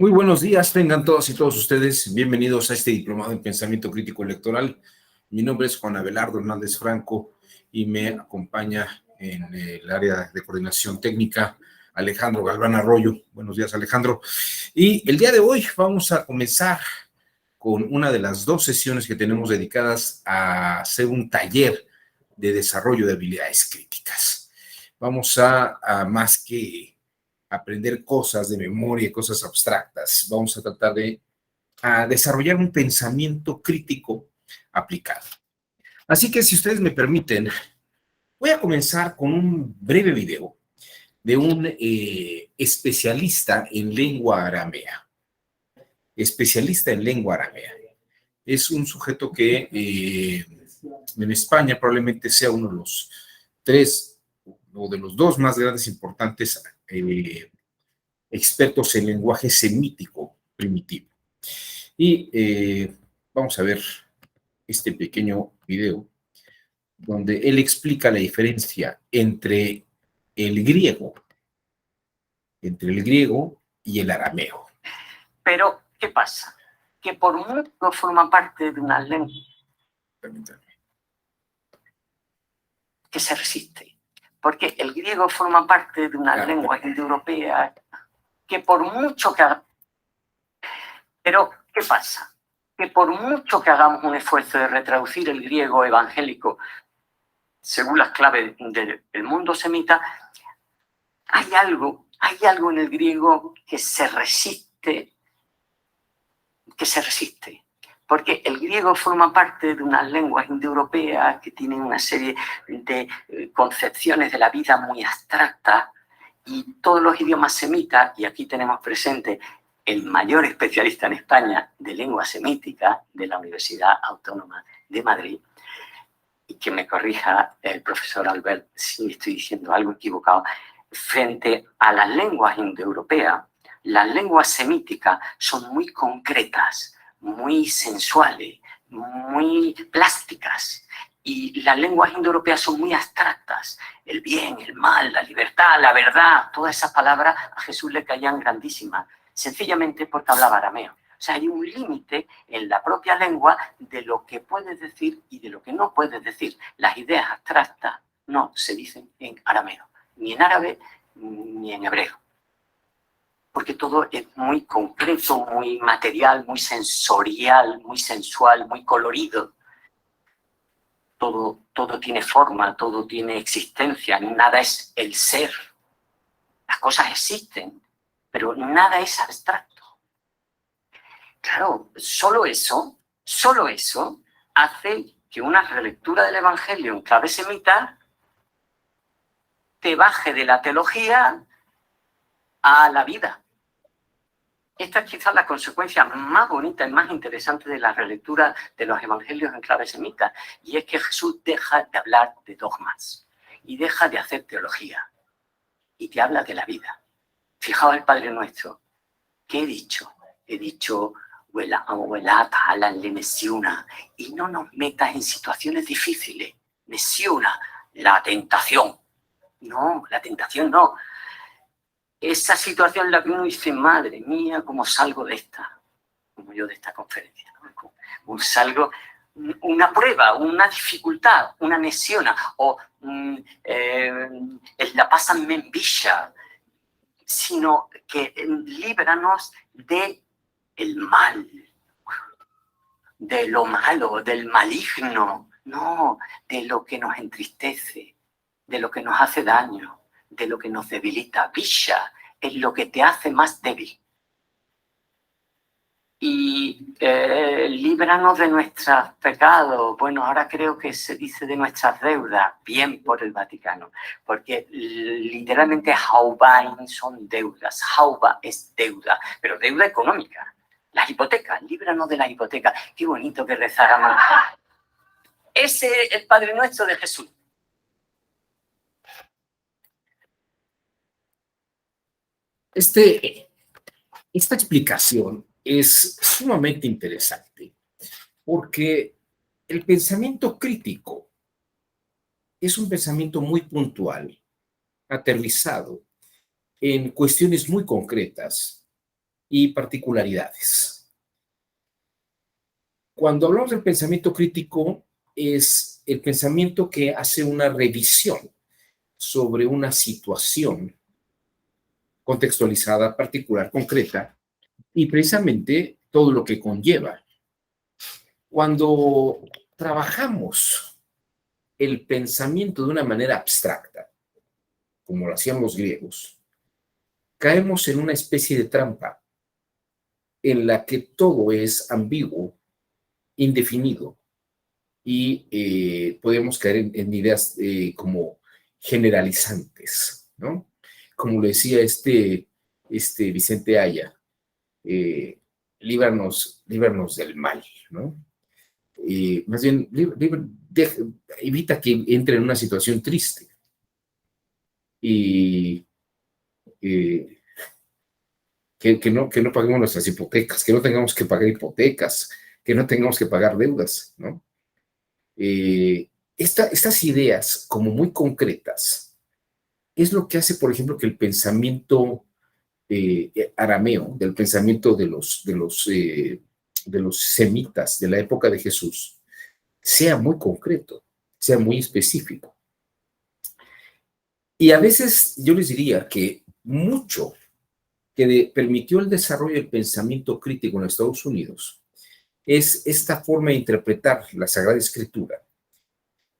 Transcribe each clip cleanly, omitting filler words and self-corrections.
Muy buenos días, tengan todas y todos ustedes bienvenidos a este diplomado en pensamiento crítico electoral. Mi nombre es Juan Abelardo Hernández Franco y me acompaña en el área de coordinación técnica Alejandro Galván Arroyo. Buenos días, Alejandro. Y el día de hoy vamos a comenzar con una de las dos sesiones que tenemos dedicadas a hacer un taller de desarrollo de habilidades críticas. Vamos a más que aprender cosas de memoria, cosas abstractas. Vamos a tratar de desarrollar un pensamiento crítico aplicado. Así que si ustedes me permiten, voy a comenzar con un breve video de un especialista en lengua aramea. Especialista en lengua aramea. Es un sujeto que en España probablemente sea uno de los tres o de los dos más grandes importantes expertos en lenguaje semítico primitivo. Y vamos a ver este pequeño video donde él explica la diferencia el griego, entre el griego y el arameo. Pero, ¿qué pasa? Que por mucho forma parte de una lengua que se resiste. Porque el griego forma parte de una lengua indoeuropea que por mucho que haga... Pero, ¿qué pasa? Que por mucho que hagamos un esfuerzo de retraducir el griego evangélico según las claves del mundo semita, hay algo en el griego que se resiste, porque el griego forma parte de unas lenguas indoeuropeas que tienen una serie de concepciones de la vida muy abstractas, y todos los idiomas semitas, y aquí tenemos presente el mayor especialista en España de lengua semítica de la Universidad Autónoma de Madrid, y que me corrija el profesor Albert si estoy diciendo algo equivocado, frente a las lenguas indoeuropeas, las lenguas semíticas son muy concretas, muy sensuales, muy plásticas, y las lenguas indoeuropeas son muy abstractas. El bien, el mal, la libertad, la verdad, todas esas palabras a Jesús le caían grandísimas, sencillamente porque hablaba arameo. O sea, hay un límite en la propia lengua de lo que puedes decir y de lo que no puedes decir. Las ideas abstractas no se dicen en arameo, ni en árabe, ni en hebreo. Porque todo es muy concreto, muy material, muy sensorial, muy sensual, muy colorido. Todo tiene forma, todo tiene existencia, nada es el ser. Las cosas existen, pero nada es abstracto. Claro, solo eso hace que una relectura del Evangelio en clave semita te baje de la teología a la vida. Esta es quizás la consecuencia más bonita y más interesante de la relectura de los Evangelios en clave semita, y es que Jesús deja de hablar de dogmas y deja de hacer teología y te habla de la vida. Fijaos el Padre Nuestro. ¿Qué he dicho? He dicho... y no nos metas en situaciones difíciles. Nesiuna, la tentación. No, la tentación no. Esa situación en la que uno dice, madre mía, ¿cómo salgo de esta? Como yo de esta conferencia, ¿no? ¿Cómo salgo? Una prueba, una dificultad, una nesiona, o la pasan membilla, sino que líbranos de el mal, de lo malo, del maligno, no, de lo que nos entristece, de lo que nos hace daño, de lo que nos debilita. Visha es lo que te hace más débil. Y líbranos de nuestros pecados. Bueno, ahora creo que se dice de nuestras deudas, bien por el Vaticano, porque literalmente Haubain son deudas. Hauba es deuda, pero deuda económica. Las hipotecas, líbranos de las hipotecas. Qué bonito que rezáramos. Ese es el Padre Nuestro de Jesús. Esta explicación es sumamente interesante porque el pensamiento crítico es un pensamiento muy puntual, aterrizado en cuestiones muy concretas y particularidades. Cuando hablamos del pensamiento crítico, es el pensamiento que hace una revisión sobre una situación contextualizada, particular, concreta, y precisamente todo lo que conlleva. Cuando trabajamos el pensamiento de una manera abstracta, como lo hacían los griegos, caemos en una especie de trampa en la que todo es ambiguo, indefinido, y podemos caer en ideas como generalizantes, ¿no? Como lo decía Vicente Haya, líbranos del mal, ¿no? Más bien, evita que entre en una situación triste. Y que no paguemos nuestras hipotecas, que no tengamos que pagar hipotecas, que no tengamos que pagar deudas, ¿no? Estas ideas, como muy concretas, es lo que hace, por ejemplo, que el pensamiento arameo, del pensamiento de los semitas de la época de Jesús, sea muy concreto, sea muy específico. Y a veces yo les diría que mucho que permitió el desarrollo del pensamiento crítico en los Estados Unidos es esta forma de interpretar la Sagrada Escritura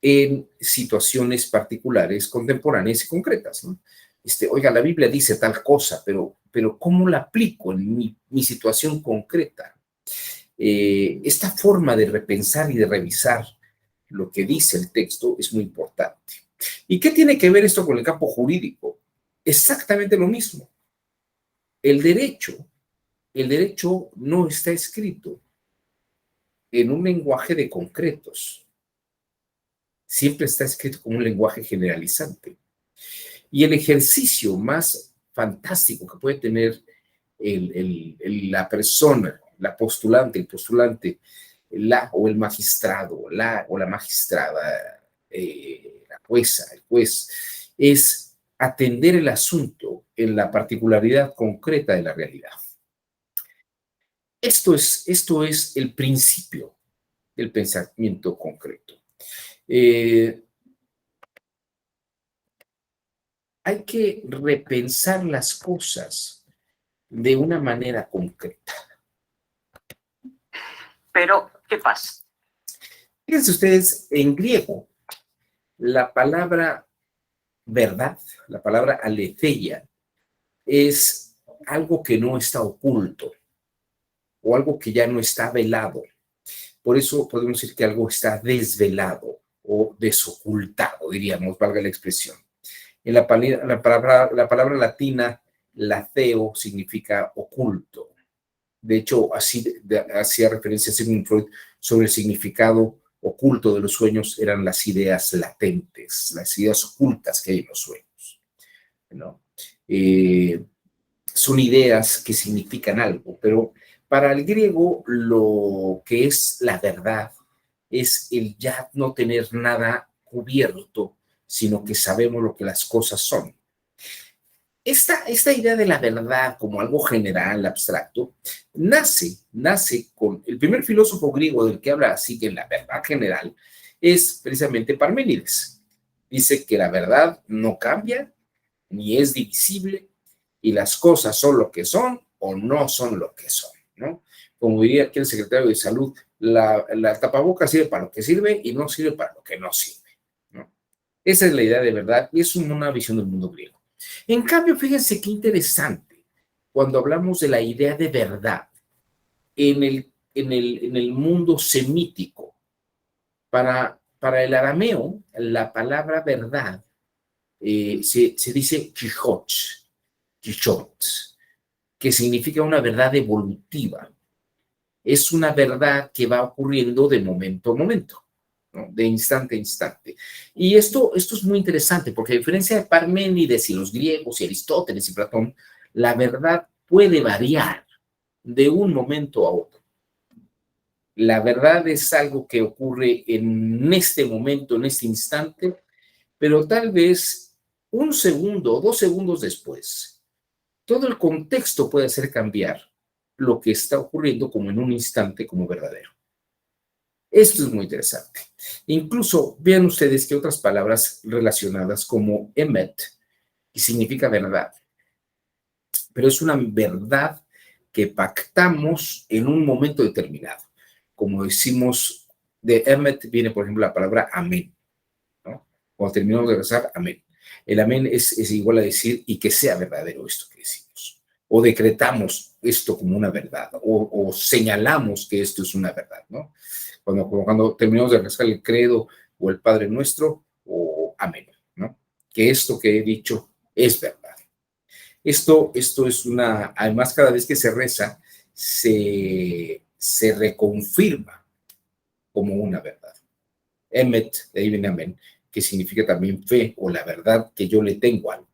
en situaciones particulares, contemporáneas y concretas, ¿no? Oiga, la Biblia dice tal cosa, pero ¿cómo la aplico en mi situación concreta? Esta forma de repensar y de revisar lo que dice el texto es muy importante. ¿Y qué tiene que ver esto con el campo jurídico? Exactamente lo mismo. El derecho no está escrito en un lenguaje de concretos. Siempre está escrito como un lenguaje generalizante. Y el ejercicio más fantástico que puede tener la persona, la postulante, el postulante, o el magistrado, o la magistrada, la jueza, el juez, es atender el asunto en la particularidad concreta de la realidad. Esto es el principio del pensamiento concreto. Hay que repensar las cosas de una manera concreta. Pero, ¿qué pasa? Fíjense ustedes, en griego, la palabra verdad, la palabra aletheia, es algo que no está oculto o algo que ya no está velado. Por eso podemos decir que algo está desvelado o desocultado, diríamos, valga la expresión. En la palabra latina, lateo, significa oculto. De hecho, hacía referencia a Sigmund Freud sobre el significado oculto de los sueños, eran las ideas latentes, las ideas ocultas que hay en los sueños, ¿no? Son ideas que significan algo, pero para el griego lo que es la verdad es el ya no tener nada cubierto, sino que sabemos lo que las cosas son. Esta idea de la verdad como algo general, abstracto, nace con el primer filósofo griego del que habla así que en la verdad general es precisamente Parménides. Dice que la verdad no cambia ni es divisible y las cosas son lo que son o no son lo que son, ¿no? Como diría aquí el secretario de Salud, la tapabocas sirve para lo que sirve y no sirve para lo que no sirve, ¿no? Esa es la idea de verdad y es una visión del mundo griego. En cambio, fíjense qué interesante, cuando hablamos de la idea de verdad en el mundo semítico, para el arameo, la palabra verdad se dice quichot, que significa una verdad evolutiva. Es una verdad que va ocurriendo de momento a momento, ¿no? De instante a instante. Y esto es muy interesante porque a diferencia de Parménides y los griegos y Aristóteles y Platón, la verdad puede variar de un momento a otro. La verdad es algo que ocurre en este momento, en este instante, pero tal vez un segundo o 2 segundos después, todo el contexto puede hacer cambiar lo que está ocurriendo como en un instante como verdadero. Esto es muy interesante. Incluso vean ustedes que otras palabras relacionadas como emet, que significa verdad, pero es una verdad que pactamos en un momento determinado. Como decimos, de emet viene, por ejemplo, la palabra amén, ¿no? Cuando terminamos de rezar, amén. El amén es igual a decir y que sea verdadero esto que decimos. O decretamos esto como una verdad, o señalamos que esto es una verdad, ¿no? Cuando terminamos de rezar el credo o el Padre Nuestro, o amén, ¿no? Que esto que he dicho es verdad. Esto es una, además cada vez que se reza, se reconfirma como una verdad. Emet, de ahí viene amén, que significa también fe o la verdad que yo le tengo a algo.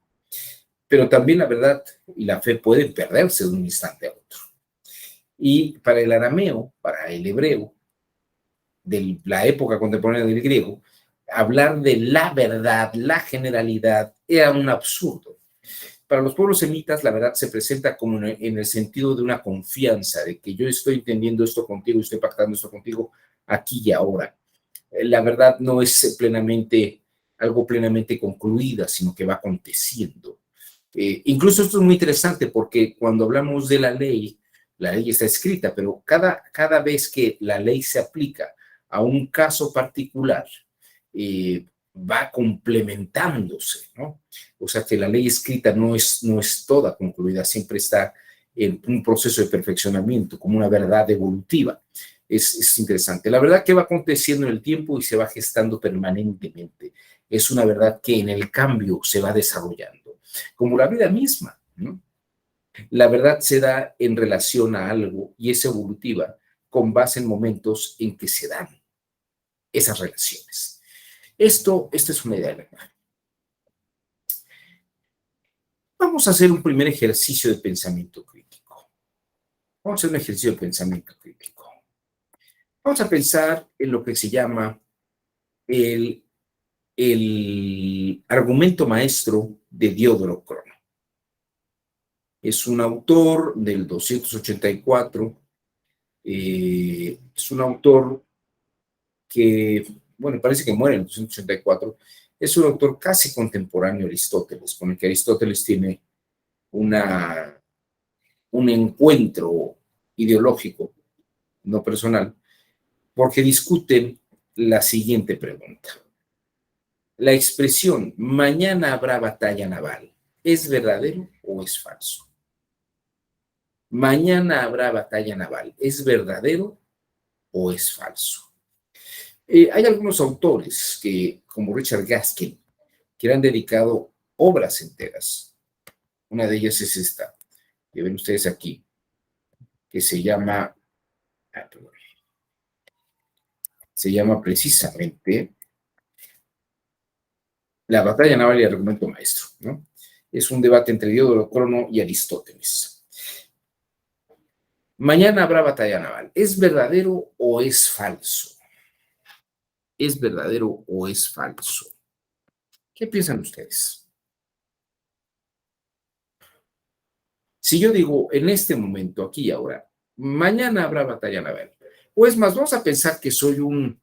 Pero también la verdad y la fe pueden perderse de un instante a otro. Y para el arameo, para el hebreo, de la época contemporánea del griego, hablar de la verdad, la generalidad, era un absurdo. Para los pueblos semitas, la verdad se presenta como en el sentido de una confianza, de que yo estoy entendiendo esto contigo, estoy pactando esto contigo aquí y ahora. La verdad no es plenamente algo plenamente concluida, sino que va aconteciendo. Incluso esto es muy interesante porque cuando hablamos de la ley está escrita, pero cada vez que la ley se aplica a un caso particular, va complementándose, ¿no? O sea que la ley escrita no es toda concluida, siempre está en un proceso de perfeccionamiento, como una verdad evolutiva. Es interesante. La verdad que va aconteciendo en el tiempo y se va gestando permanentemente. Es una verdad que en el cambio se va desarrollando, como la vida misma, ¿no? La verdad se da en relación a algo y es evolutiva con base en momentos en que se dan esas relaciones. Esto es una idea de verdad. Vamos a hacer un primer ejercicio de pensamiento crítico. Vamos a hacer un ejercicio de pensamiento crítico. Vamos a pensar en lo que se llama el argumento maestro de Diodoro Crono. Es un autor del 284, es un autor que, bueno, parece que muere en el 284, es un autor casi contemporáneo a Aristóteles, con el que Aristóteles tiene un encuentro ideológico, no personal, porque discuten la siguiente pregunta. La expresión mañana habrá batalla naval, ¿es verdadero o es falso? Mañana habrá batalla naval, ¿es verdadero o es falso? Hay algunos autores que, como Richard Gaskin, que le han dedicado obras enteras. Una de ellas es esta, que ven ustedes aquí, que se llama precisamente La batalla naval y el argumento maestro, ¿no? Es un debate entre Diodoro Crono y Aristóteles. Mañana habrá batalla naval. ¿Es verdadero o es falso? ¿Es verdadero o es falso? ¿Qué piensan ustedes? Si yo digo en este momento, aquí y ahora, mañana habrá batalla naval, o es más, vamos a pensar que soy un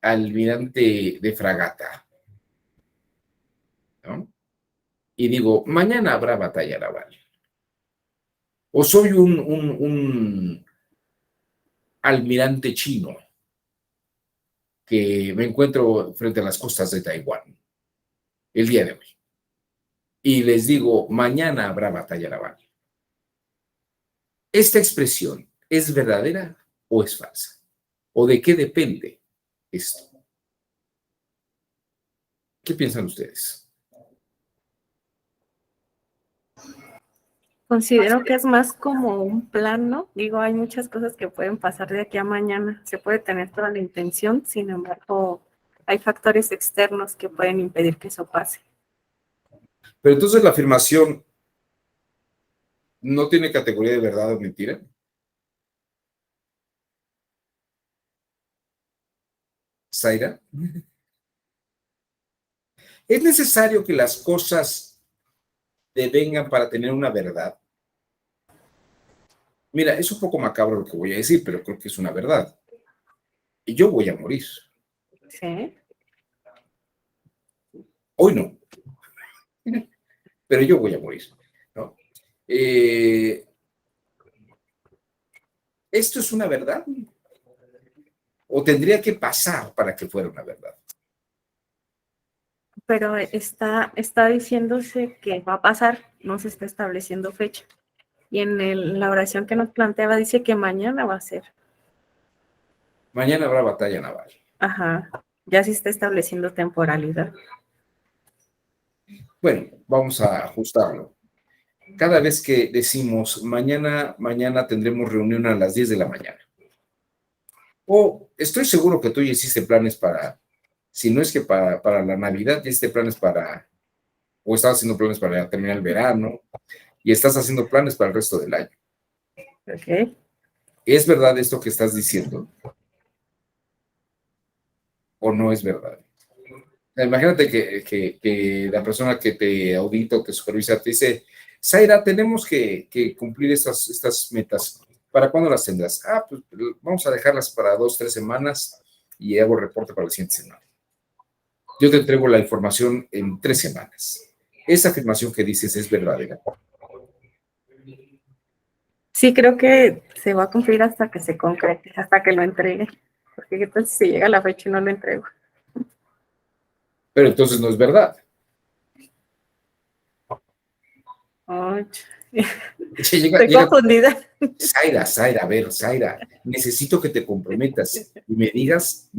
almirante de fragata, ¿no? Y digo, mañana habrá batalla naval. O soy un almirante chino que me encuentro frente a las costas de Taiwán el día de hoy. Y les digo, mañana habrá batalla naval. ¿Esta expresión es verdadera o es falsa? ¿O de qué depende esto? ¿Qué piensan ustedes? Considero que es más como un plan, ¿no? Digo, hay muchas cosas que pueden pasar de aquí a mañana. Se puede tener toda la intención, sin embargo, hay factores externos que pueden impedir que eso pase. Pero entonces la afirmación no tiene categoría de verdad o mentira. Zaira. ¿Es necesario que las cosas devengan para tener una verdad? Mira, es un poco macabro lo que voy a decir, pero creo que es una verdad. Y yo voy a morir. Sí. Hoy no, pero yo voy a morir, ¿no? Eh, ¿Esto es una verdad? ¿O tendría que pasar para que fuera una verdad? Pero está diciéndose que va a pasar, no se está estableciendo fecha. Y la oración que nos planteaba dice que mañana va a ser. Mañana habrá batalla naval. Ajá, ya se está estableciendo temporalidad. Bueno, vamos a ajustarlo. Cada vez que decimos mañana tendremos reunión a las 10 de la mañana. O estoy seguro que tú ya hiciste planes para, si no es que para la Navidad, ya hiciste planes para, o estás haciendo planes para terminar el verano, y estás haciendo planes para el resto del año. Ok. ¿Es verdad esto que estás diciendo? ¿O no es verdad? Imagínate que la persona que te audita o te supervisa te dice, Zaira, tenemos que cumplir estas metas. ¿Para cuándo las tendrás? Ah, pues vamos a dejarlas para 2, 3 semanas y hago reporte para la siguiente semana. Yo te entrego la información en 3 semanas. Esa afirmación que dices es verdadera. Sí, creo que se va a cumplir hasta que se concrete, hasta que lo entregue. Porque ¿qué tal si llega la fecha y no lo entrego? Pero entonces no es verdad. Oh, Llega, estoy llega, confundida. Zaira, a ver, Zaira, necesito que te comprometas y me digas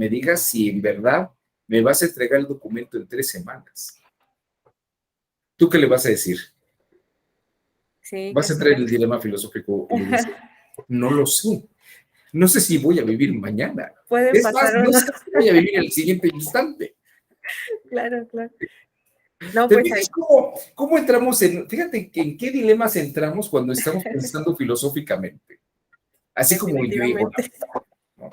si en verdad me vas a entregar el documento en 3 semanas. ¿Tú qué le vas a decir? Sí, Vas a casi, entrar en el casi. dilema filosófico y le dices, no lo sé, no sé si voy a vivir mañana. Puede Es más, pasar o no no. sé si voy a vivir el siguiente instante. Claro, claro. No, ¿Te pues ahí. fijas cómo entramos fíjate que en qué dilemas entramos cuando estamos pensando filosóficamente? Así como el griego, Definitivamente. ¿no?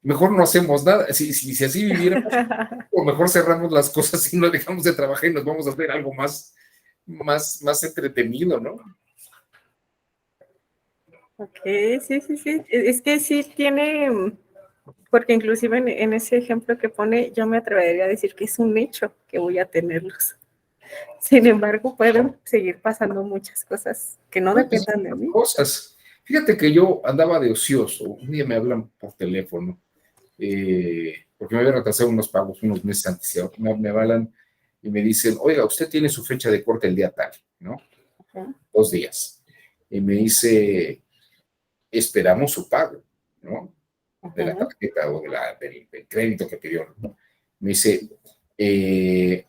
Mejor no hacemos nada. Si así viviéramos, o mejor cerramos las cosas y no dejamos de trabajar y nos vamos a hacer algo más entretenido, ¿no? Ok, sí, sí, sí. Es que sí tiene, porque inclusive en ese ejemplo que pone, yo me atrevería a decir que es un hecho que voy a tenerlos. Sin embargo, pueden seguir pasando muchas cosas que no Pueden pasar dependan de muchas mí. cosas. Fíjate que yo andaba de ocioso. Un día me hablan por teléfono, porque me había retrasado unos pagos unos meses antes. Me hablan y me dicen, oiga, usted tiene su fecha de corte el día tal, ¿no? Ujú, 2 días. Y me dice, esperamos su pago, ¿no? De la ujú. tarjeta o del crédito que pidió, ¿no? Me dice, eh,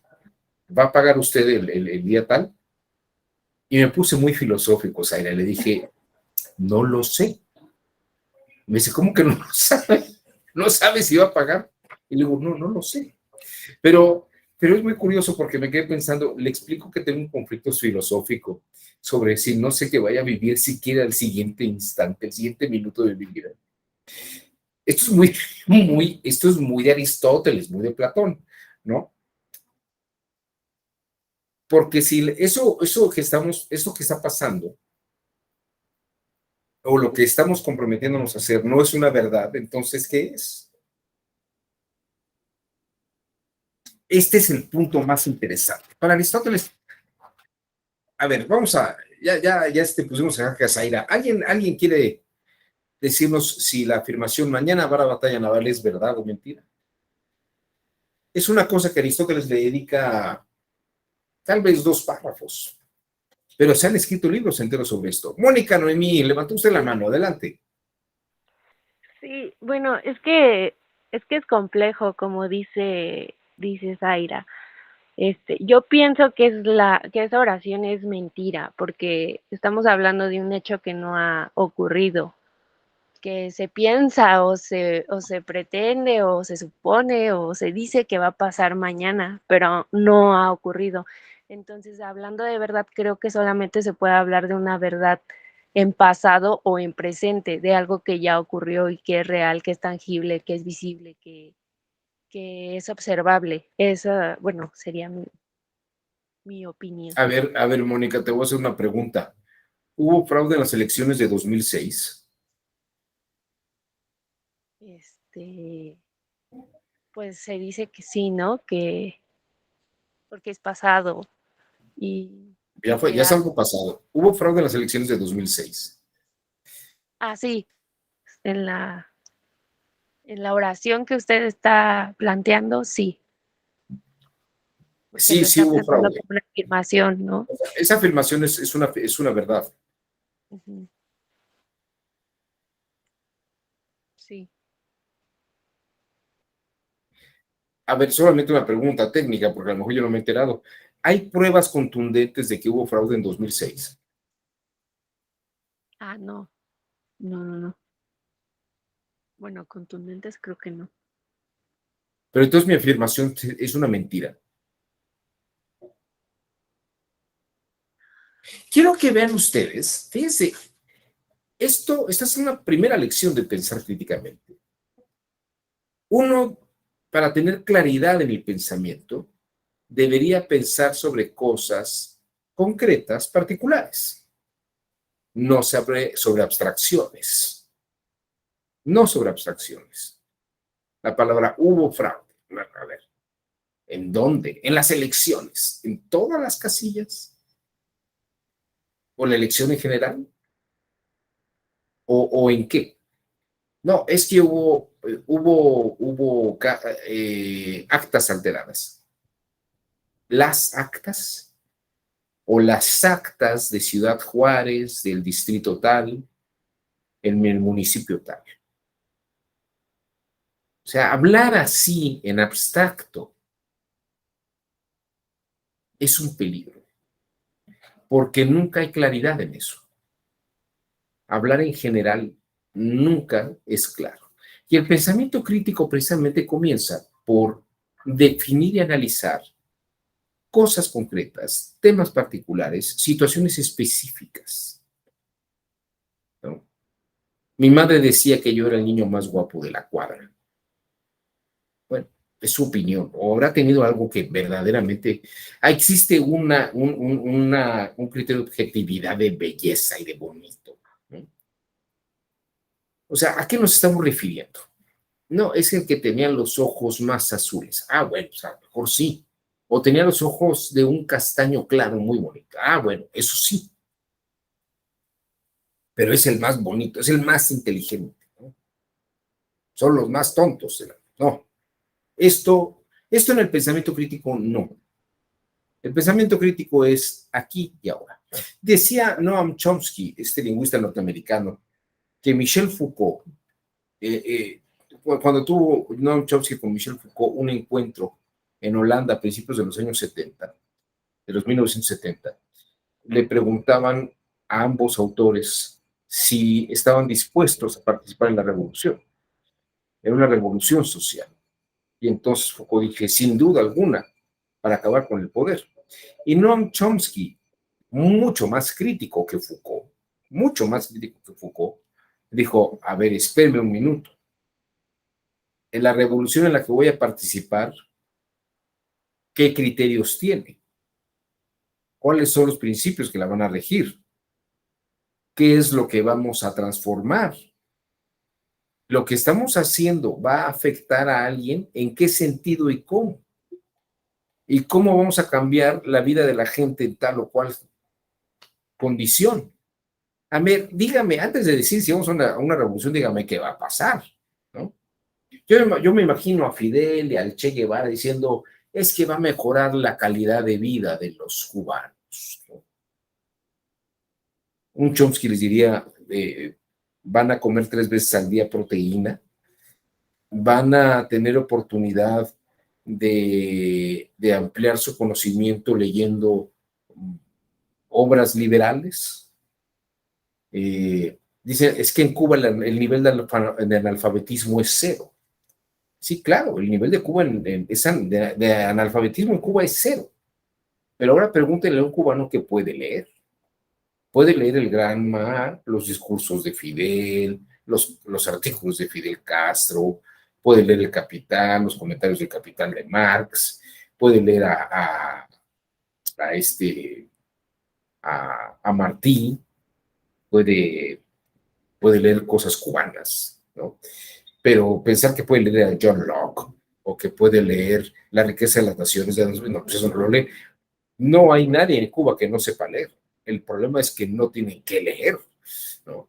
¿va a pagar usted el día tal? Y me puse muy filosófico, Zaira, le dije, no lo sé. Me dice, ¿cómo que no lo sabe? ¿No sabe si va a pagar? Y le digo, no lo sé. Pero es muy curioso porque me quedé pensando, le explico que tengo un conflicto filosófico sobre si no sé que vaya a vivir siquiera el siguiente instante, el siguiente minuto de mi vida. Esto es muy de Aristóteles, muy de Platón, ¿no? Porque si eso que está pasando, o lo que estamos comprometiéndonos a hacer, no es una verdad, entonces, ¿qué es? Este es el punto más interesante. Para Aristóteles, a ver, ya pusimos a Zaira. ¿Alguien quiere decirnos si la afirmación mañana habrá batalla naval es verdad o mentira? Es una cosa que Aristóteles le dedica tal vez 2 párrafos, pero se han escrito libros enteros sobre esto. Mónica Noemí, levantó usted la mano, adelante. Sí, bueno, es que es complejo, como dice Zaira. Yo pienso que esa oración es mentira, porque estamos hablando de un hecho que no ha ocurrido, que se piensa o se pretende o se supone o se dice que va a pasar mañana, pero no ha ocurrido. Entonces, hablando de verdad, creo que solamente se puede hablar de una verdad en pasado o en presente, de algo que ya ocurrió y que es real, que es tangible, que es visible, que es observable. Esa, bueno, sería mi. mi opinión. A ver, Mónica, te voy a hacer una pregunta. ¿Hubo fraude en las elecciones de 2006? Pues se dice que sí, ¿no? Que porque es pasado y Ya es algo pasado. ¿Hubo fraude en las elecciones de 2006? sí, en la oración que usted está planteando, sí. Porque Sí, lo sí está hubo planteando fraude. como una afirmación, ¿no? O sea, esa afirmación es una verdad. Ujú. Sí. A ver, solamente una pregunta técnica, porque a lo mejor yo no me he enterado. ¿Hay pruebas contundentes de que hubo fraude en 2006? No. No. Bueno, contundentes creo que no. Pero entonces mi afirmación es una mentira. Quiero que vean ustedes, fíjense, esta es una primera lección de pensar críticamente. Uno, para tener claridad en el pensamiento, debería pensar sobre cosas concretas, particulares, no sobre abstracciones, no sobre abstracciones. La palabra hubo fraude. A ver, ¿en dónde? En las elecciones, en todas las casillas, o la elección en general, o en qué. No, es que hubo actas alteradas. Las actas o las actas de Ciudad Juárez, del distrito tal, en el municipio tal. O sea, hablar así en abstracto es un peligro, porque nunca hay claridad en eso. Hablar en general nunca es claro. Y el pensamiento crítico precisamente comienza por definir y analizar cosas concretas, temas particulares, situaciones específicas, ¿no? Mi madre decía que yo era el niño más guapo de la cuadra. Bueno, es su opinión. O habrá tenido algo que verdaderamente... existe un criterio de objetividad de belleza y de bonito, ¿no? O sea, ¿a qué nos estamos refiriendo? No, es el que tenía los ojos más azules. Bueno, pues a lo mejor sí. O tenía los ojos de un castaño claro muy bonito. Bueno, eso sí. Pero es el más bonito, es el más inteligente, ¿no? Son los más tontos. No, esto en el pensamiento crítico no. El pensamiento crítico es aquí y ahora. Decía Noam Chomsky, este lingüista norteamericano, que Michel Foucault, cuando tuvo Noam Chomsky con Michel Foucault un encuentro en Holanda a principios de los años 70, de los 1970, le preguntaban a ambos autores si estaban dispuestos a participar en la revolución, en una revolución social. Y entonces Foucault dije, sin duda alguna, para acabar con el poder. Y Noam Chomsky, mucho más crítico que Foucault, dijo, a ver, espérame un minuto. En la revolución en la que voy a participar, ¿qué criterios tiene? ¿Cuáles son los principios que la van a regir? ¿Qué es lo que vamos a transformar? ¿Lo que estamos haciendo va a afectar a alguien? ¿En qué sentido y cómo? ¿Y cómo vamos a cambiar la vida de la gente en tal o cual condición? A ver, dígame, antes de decir si vamos a una revolución, dígame qué va a pasar, ¿no? Yo me imagino a Fidel y al Che Guevara diciendo, es que va a mejorar la calidad de vida de los cubanos, ¿no? Un Chomsky les diría, van a comer 3 veces al día proteína, van a tener oportunidad de ampliar su conocimiento leyendo obras liberales. Dice, es que en Cuba el nivel de analfabetismo es 0. Sí, claro, el nivel de Cuba de analfabetismo en Cuba es 0. Pero ahora pregúntenle a un cubano que puede leer. Puede leer el Granma, los discursos de Fidel, los artículos de Fidel Castro, puede leer el Capital, los comentarios del Capital de Marx, puede leer a a Martí, puede leer cosas cubanas, ¿no? Pero pensar que puede leer a John Locke o que puede leer La riqueza de las naciones, no, pues eso no lo lee. No hay nadie en Cuba que no sepa leer. El problema es que no tienen que leer, ¿no?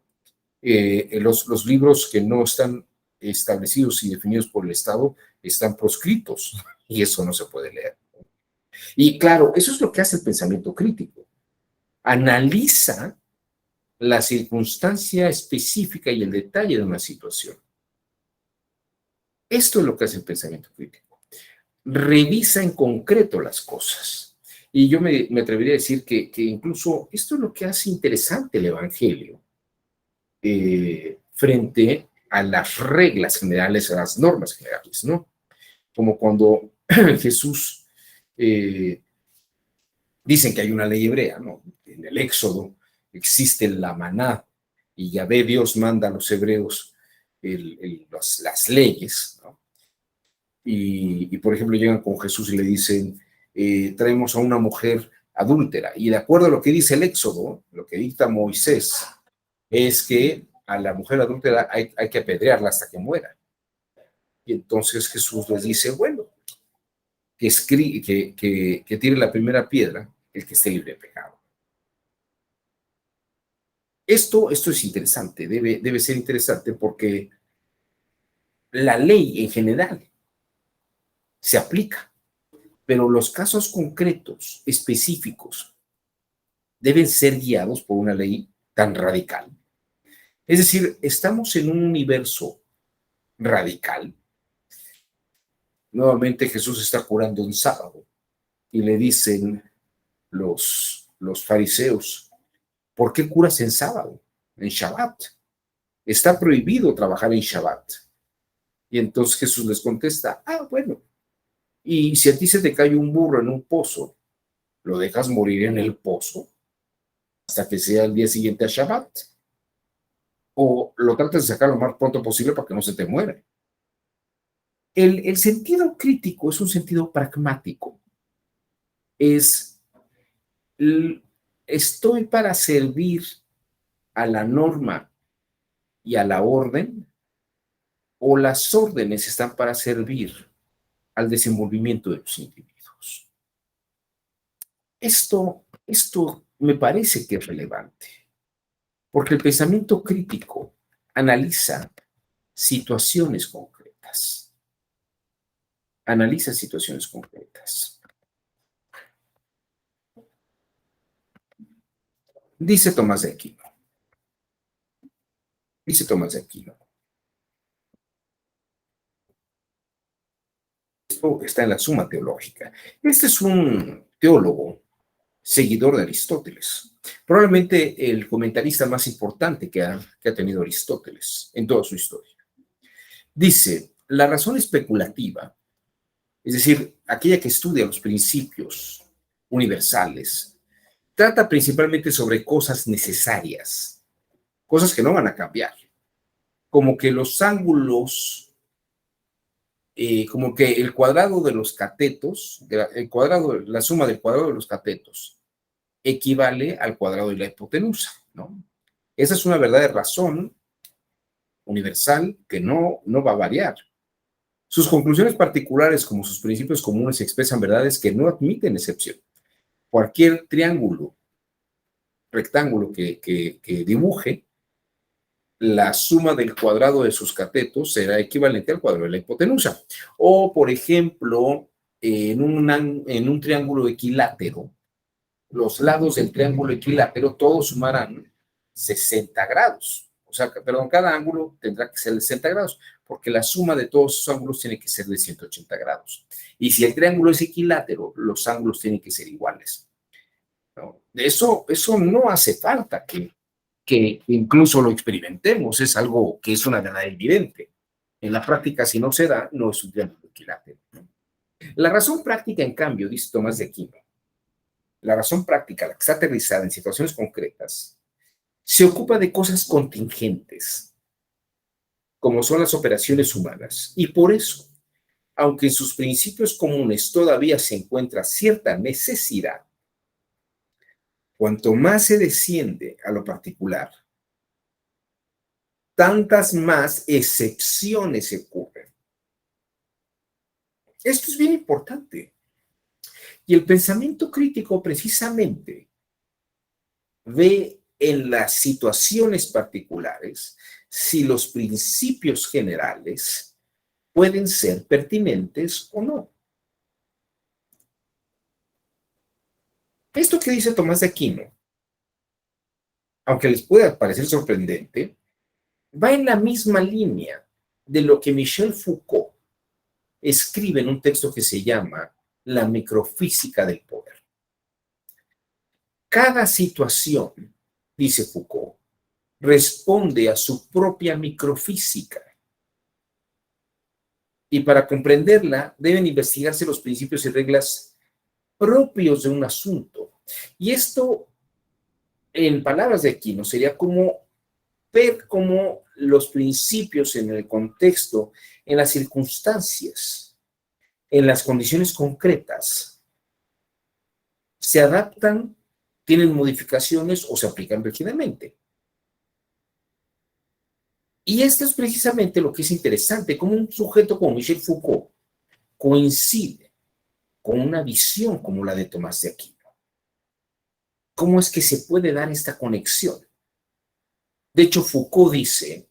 Los libros que no están establecidos y definidos por el Estado están proscritos y eso no se puede leer. Y claro, eso es lo que hace el pensamiento crítico. Analiza la circunstancia específica y el detalle de una situación. Esto es lo que hace el pensamiento crítico. Revisa en concreto las cosas. Y yo me atrevería a decir que incluso esto es lo que hace interesante el Evangelio frente a las reglas generales, a las normas generales, ¿no? Como cuando Jesús dicen que hay una ley hebrea, ¿no? En el Éxodo existe la maná y Yahvé Dios manda a los hebreos las leyes, ¿no? Y, por ejemplo, llegan con Jesús y le dicen, traemos a una mujer adúltera. Y de acuerdo a lo que dice el Éxodo, lo que dicta Moisés, es que a la mujer adúltera hay que apedrearla hasta que muera. Y entonces Jesús les dice, bueno, que tire la primera piedra el que esté libre de pecado. Esto es interesante, debe ser interesante porque la ley en general se aplica, pero los casos concretos, específicos, deben ser guiados por una ley tan radical. Es decir, estamos en un universo radical. Nuevamente Jesús está curando un sábado y le dicen los fariseos, ¿por qué curas en sábado, en Shabbat? Está prohibido trabajar en Shabbat. Y entonces Jesús les contesta, bueno, y si a ti se te cae un burro en un pozo, ¿lo dejas morir en el pozo hasta que sea el día siguiente a Shabbat? ¿O lo tratas de sacar lo más pronto posible para que no se te muera? El sentido crítico es un sentido pragmático. Estoy para servir a la norma y a la orden, o las órdenes están para servir al desenvolvimiento de los individuos. Esto me parece que es relevante, porque el pensamiento crítico analiza situaciones concretas. Analiza situaciones concretas. Dice Tomás de Aquino. Esto está en la Suma Teológica. Este es un teólogo seguidor de Aristóteles. Probablemente el comentarista más importante que ha tenido Aristóteles en toda su historia. Dice, la razón especulativa, es decir, aquella que estudia los principios universales, trata principalmente sobre cosas necesarias, cosas que no van a cambiar, como que los ángulos, como que el cuadrado de los catetos, la suma del cuadrado de los catetos equivale al cuadrado de la hipotenusa, ¿no? Esa es una verdadera razón universal que no va a variar. Sus conclusiones particulares, como sus principios comunes, expresan verdades que no admiten excepción. Cualquier triángulo, rectángulo que dibuje, la suma del cuadrado de sus catetos será equivalente al cuadrado de la hipotenusa. O, por ejemplo, en un triángulo equilátero, los lados del triángulo equilátero todos sumarán 60 grados. O sea, perdón, cada ángulo tendrá que ser de 60 grados, porque la suma de todos esos ángulos tiene que ser de 180 grados. Y si el triángulo es equilátero, los ángulos tienen que ser iguales, ¿no? Eso no hace falta que incluso lo experimentemos, es algo que es una verdad evidente. En la práctica, si no se da, no es un triángulo equilátero, ¿no? La razón práctica, en cambio, dice Tomás de Aquino, la razón práctica, la que está aterrizada en situaciones concretas, se ocupa de cosas contingentes, como son las operaciones humanas, y por eso, aunque en sus principios comunes todavía se encuentra cierta necesidad Cuanto más se desciende a lo particular, tantas más excepciones se ocurren. Esto es bien importante. Y el pensamiento crítico precisamente ve en las situaciones particulares si los principios generales pueden ser pertinentes o no. Esto que dice Tomás de Aquino, aunque les pueda parecer sorprendente, va en la misma línea de lo que Michel Foucault escribe en un texto que se llama La microfísica del poder. Cada situación, dice Foucault, responde a su propia microfísica. Y para comprenderla, deben investigarse los principios y reglas propios de un asunto. Y esto, en palabras de Aquino, sería como ver cómo los principios en el contexto, en las circunstancias, en las condiciones concretas, se adaptan, tienen modificaciones o se aplican rígidamente. Y esto es precisamente lo que es interesante, como un sujeto como Michel Foucault coincide con una visión como la de Tomás de Aquino. ¿Cómo es que se puede dar esta conexión? De hecho, Foucault dice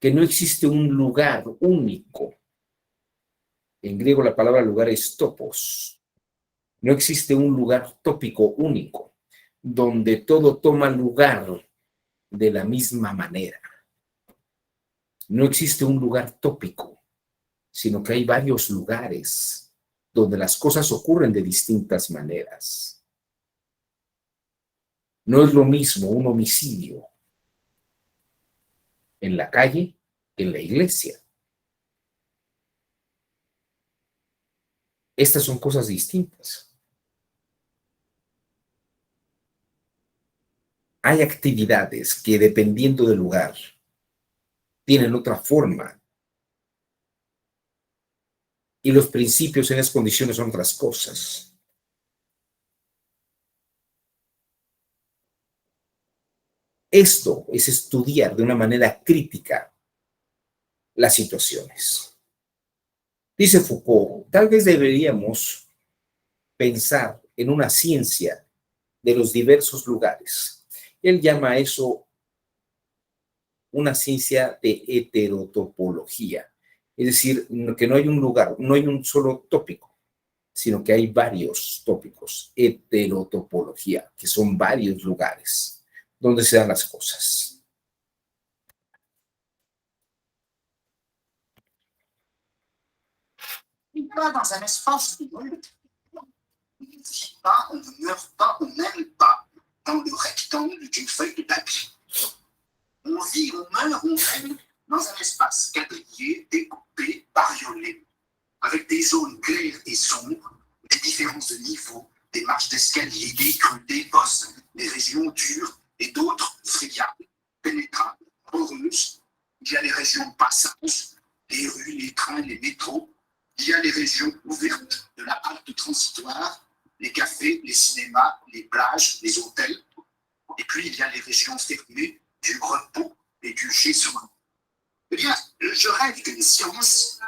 que no existe un lugar único. En griego la palabra lugar es topos. No existe un lugar tópico único, donde todo toma lugar de la misma manera. No existe un lugar tópico, sino que hay varios lugares donde las cosas ocurren de distintas maneras. No es lo mismo un homicidio en la calle que en la iglesia. Estas son cosas distintas. Hay actividades que, dependiendo del lugar, tienen otra forma. Y los principios en las condiciones son otras cosas. Esto es estudiar de una manera crítica las situaciones. Dice Foucault, tal vez deberíamos pensar en una ciencia de los diversos lugares. Él llama a eso una ciencia de heterotopología. Es decir, que no hay un lugar, no hay un solo tópico, sino que hay varios tópicos. Heterotopología, que son varios lugares donde se dan las cosas. Il va dans un espace de monde. On ne vit pas, on ne meurt pas, on n'aime pas dans le rectangle d'une feuille de papier. On vit, on meurt, on aime dans un espace quadrillé, découpé, bariolé, avec des zones claires et sombres, des différences de niveau, des marches d'escalier, des crues, des bosses, des régions dures et d'autres friables, pénétrables, poreuses. Il y a les régions de passage, les rues, les trains, les métros. Il y a les régions ouvertes de la halte transitoire, les cafés, les cinémas, les plages, les hôtels. Et puis, il y a les régions fermées du repos et du chez-soi. Eh bien, je rêve qu'une science,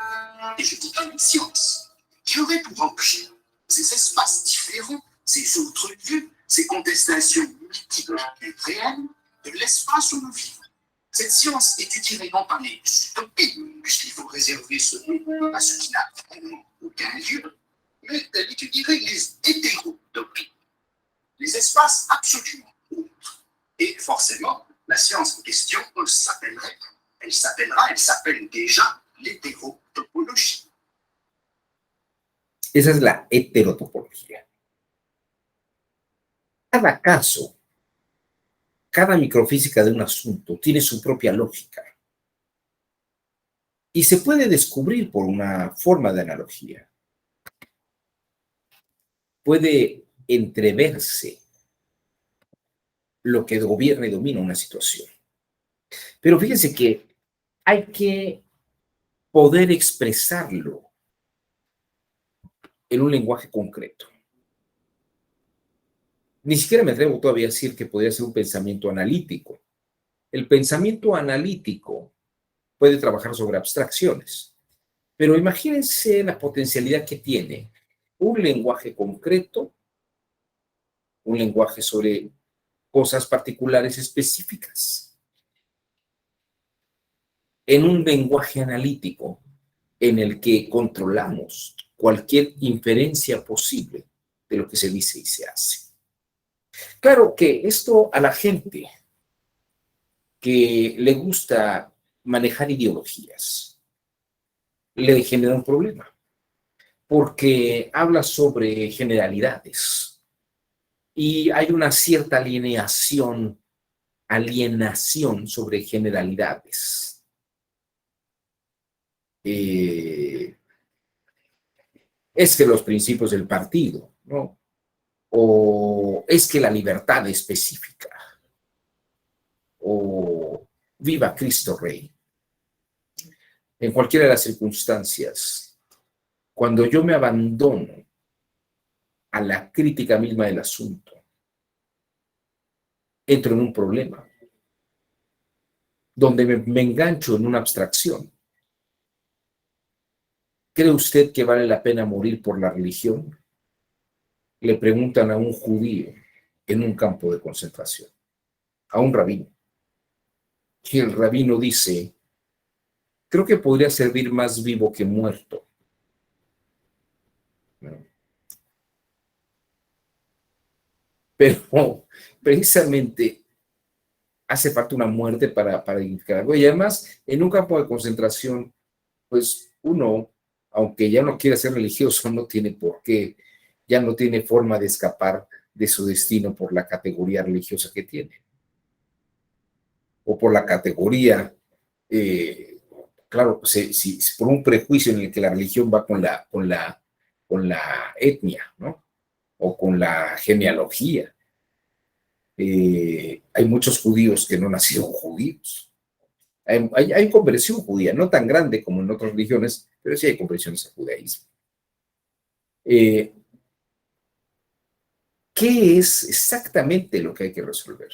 et je dis qu'une science, qui aurait pour objet ces espaces différents, ces autres lieux, ces contestations multiples et réelles de l'espace où nous vivons. Cette science étudierait non pas les utopies, puisqu'il faut réserver ce nom à ce qui n'a vraiment aucun lieu, mais elle étudierait les hétérotopies, les espaces absolument autres. Et forcément, la science en question elle s'appelle déjà l'hétérotopologie. Esa es la heterotopología. Cada caso, cada microfísica de un asunto tiene su propia lógica y se puede descubrir por una forma de analogía. Puede entreverse lo que gobierna y domina una situación. Pero fíjense que hay que poder expresarlo en un lenguaje concreto. Ni siquiera me atrevo todavía a decir que podría ser un pensamiento analítico. El pensamiento analítico puede trabajar sobre abstracciones, pero imagínense la potencialidad que tiene un lenguaje concreto, un lenguaje sobre cosas particulares específicas, en un lenguaje analítico en el que controlamos cualquier inferencia posible de lo que se dice y se hace. Claro que esto a la gente que le gusta manejar ideologías le genera un problema, porque habla sobre generalidades y hay una cierta alienación sobre generalidades. Es que los principios del partido, ¿no? O es que la libertad específica, o viva Cristo Rey. En cualquiera de las circunstancias, cuando yo me abandono a la crítica misma del asunto, entro en un problema, donde me engancho en una abstracción. ¿Cree usted que vale la pena morir por la religión? Le preguntan a un judío en un campo de concentración, a un rabino. Y el rabino dice, creo que podría servir más vivo que muerto. Pero precisamente hace falta una muerte para dignificar algo. Y además, en un campo de concentración, pues uno, aunque ya no quiera ser religioso, no tiene por qué, ya no tiene forma de escapar de su destino por la categoría religiosa que tiene. O por la categoría, claro, si por un prejuicio en el que la religión va con la etnia, ¿no? O con la genealogía. Hay muchos judíos que no nacieron judíos. Hay conversión judía, no tan grande como en otras religiones, pero sí hay conversiones al judaísmo. ¿Qué es exactamente lo que hay que resolver?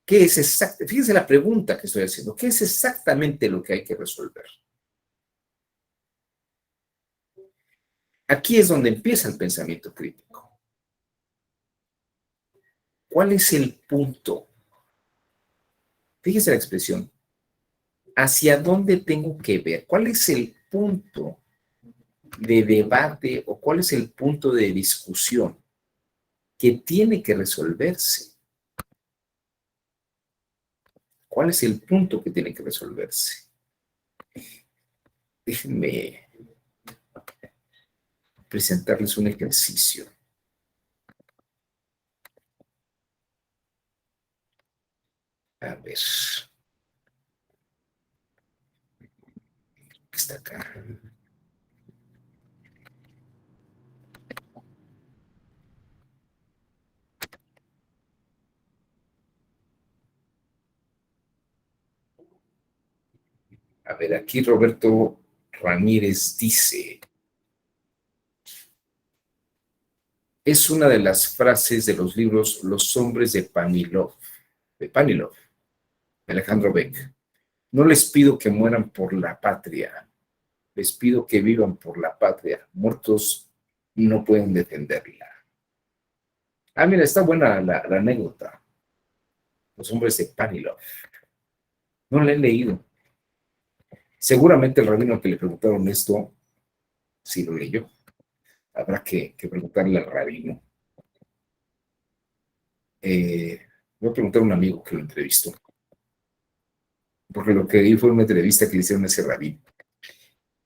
¿Qué es exactamente? Fíjense la pregunta que estoy haciendo. ¿Qué es exactamente lo que hay que resolver? Aquí es donde empieza el pensamiento crítico. ¿Cuál es el punto? Fíjense la expresión. ¿Hacia dónde tengo que ver? ¿Cuál es el punto de debate o cuál es el punto de discusión que tiene que resolverse? ¿Cuál es el punto que tiene que resolverse? Déjenme presentarles un ejercicio. A ver. Está acá. A ver, aquí Roberto Ramírez dice, es una de las frases de los libros Los hombres de Panilov, de Alejandro Beck. No les pido que mueran por la patria, les pido que vivan por la patria. Muertos no pueden defenderla. Ah, mira, está buena la anécdota. Los hombres de Panilov. No la he leído. Seguramente el rabino que le preguntaron esto, sí lo leyó. Habrá que preguntarle al rabino. Voy a preguntar a un amigo que lo entrevistó. Porque lo que vi fue una entrevista que le hicieron a ese rabino.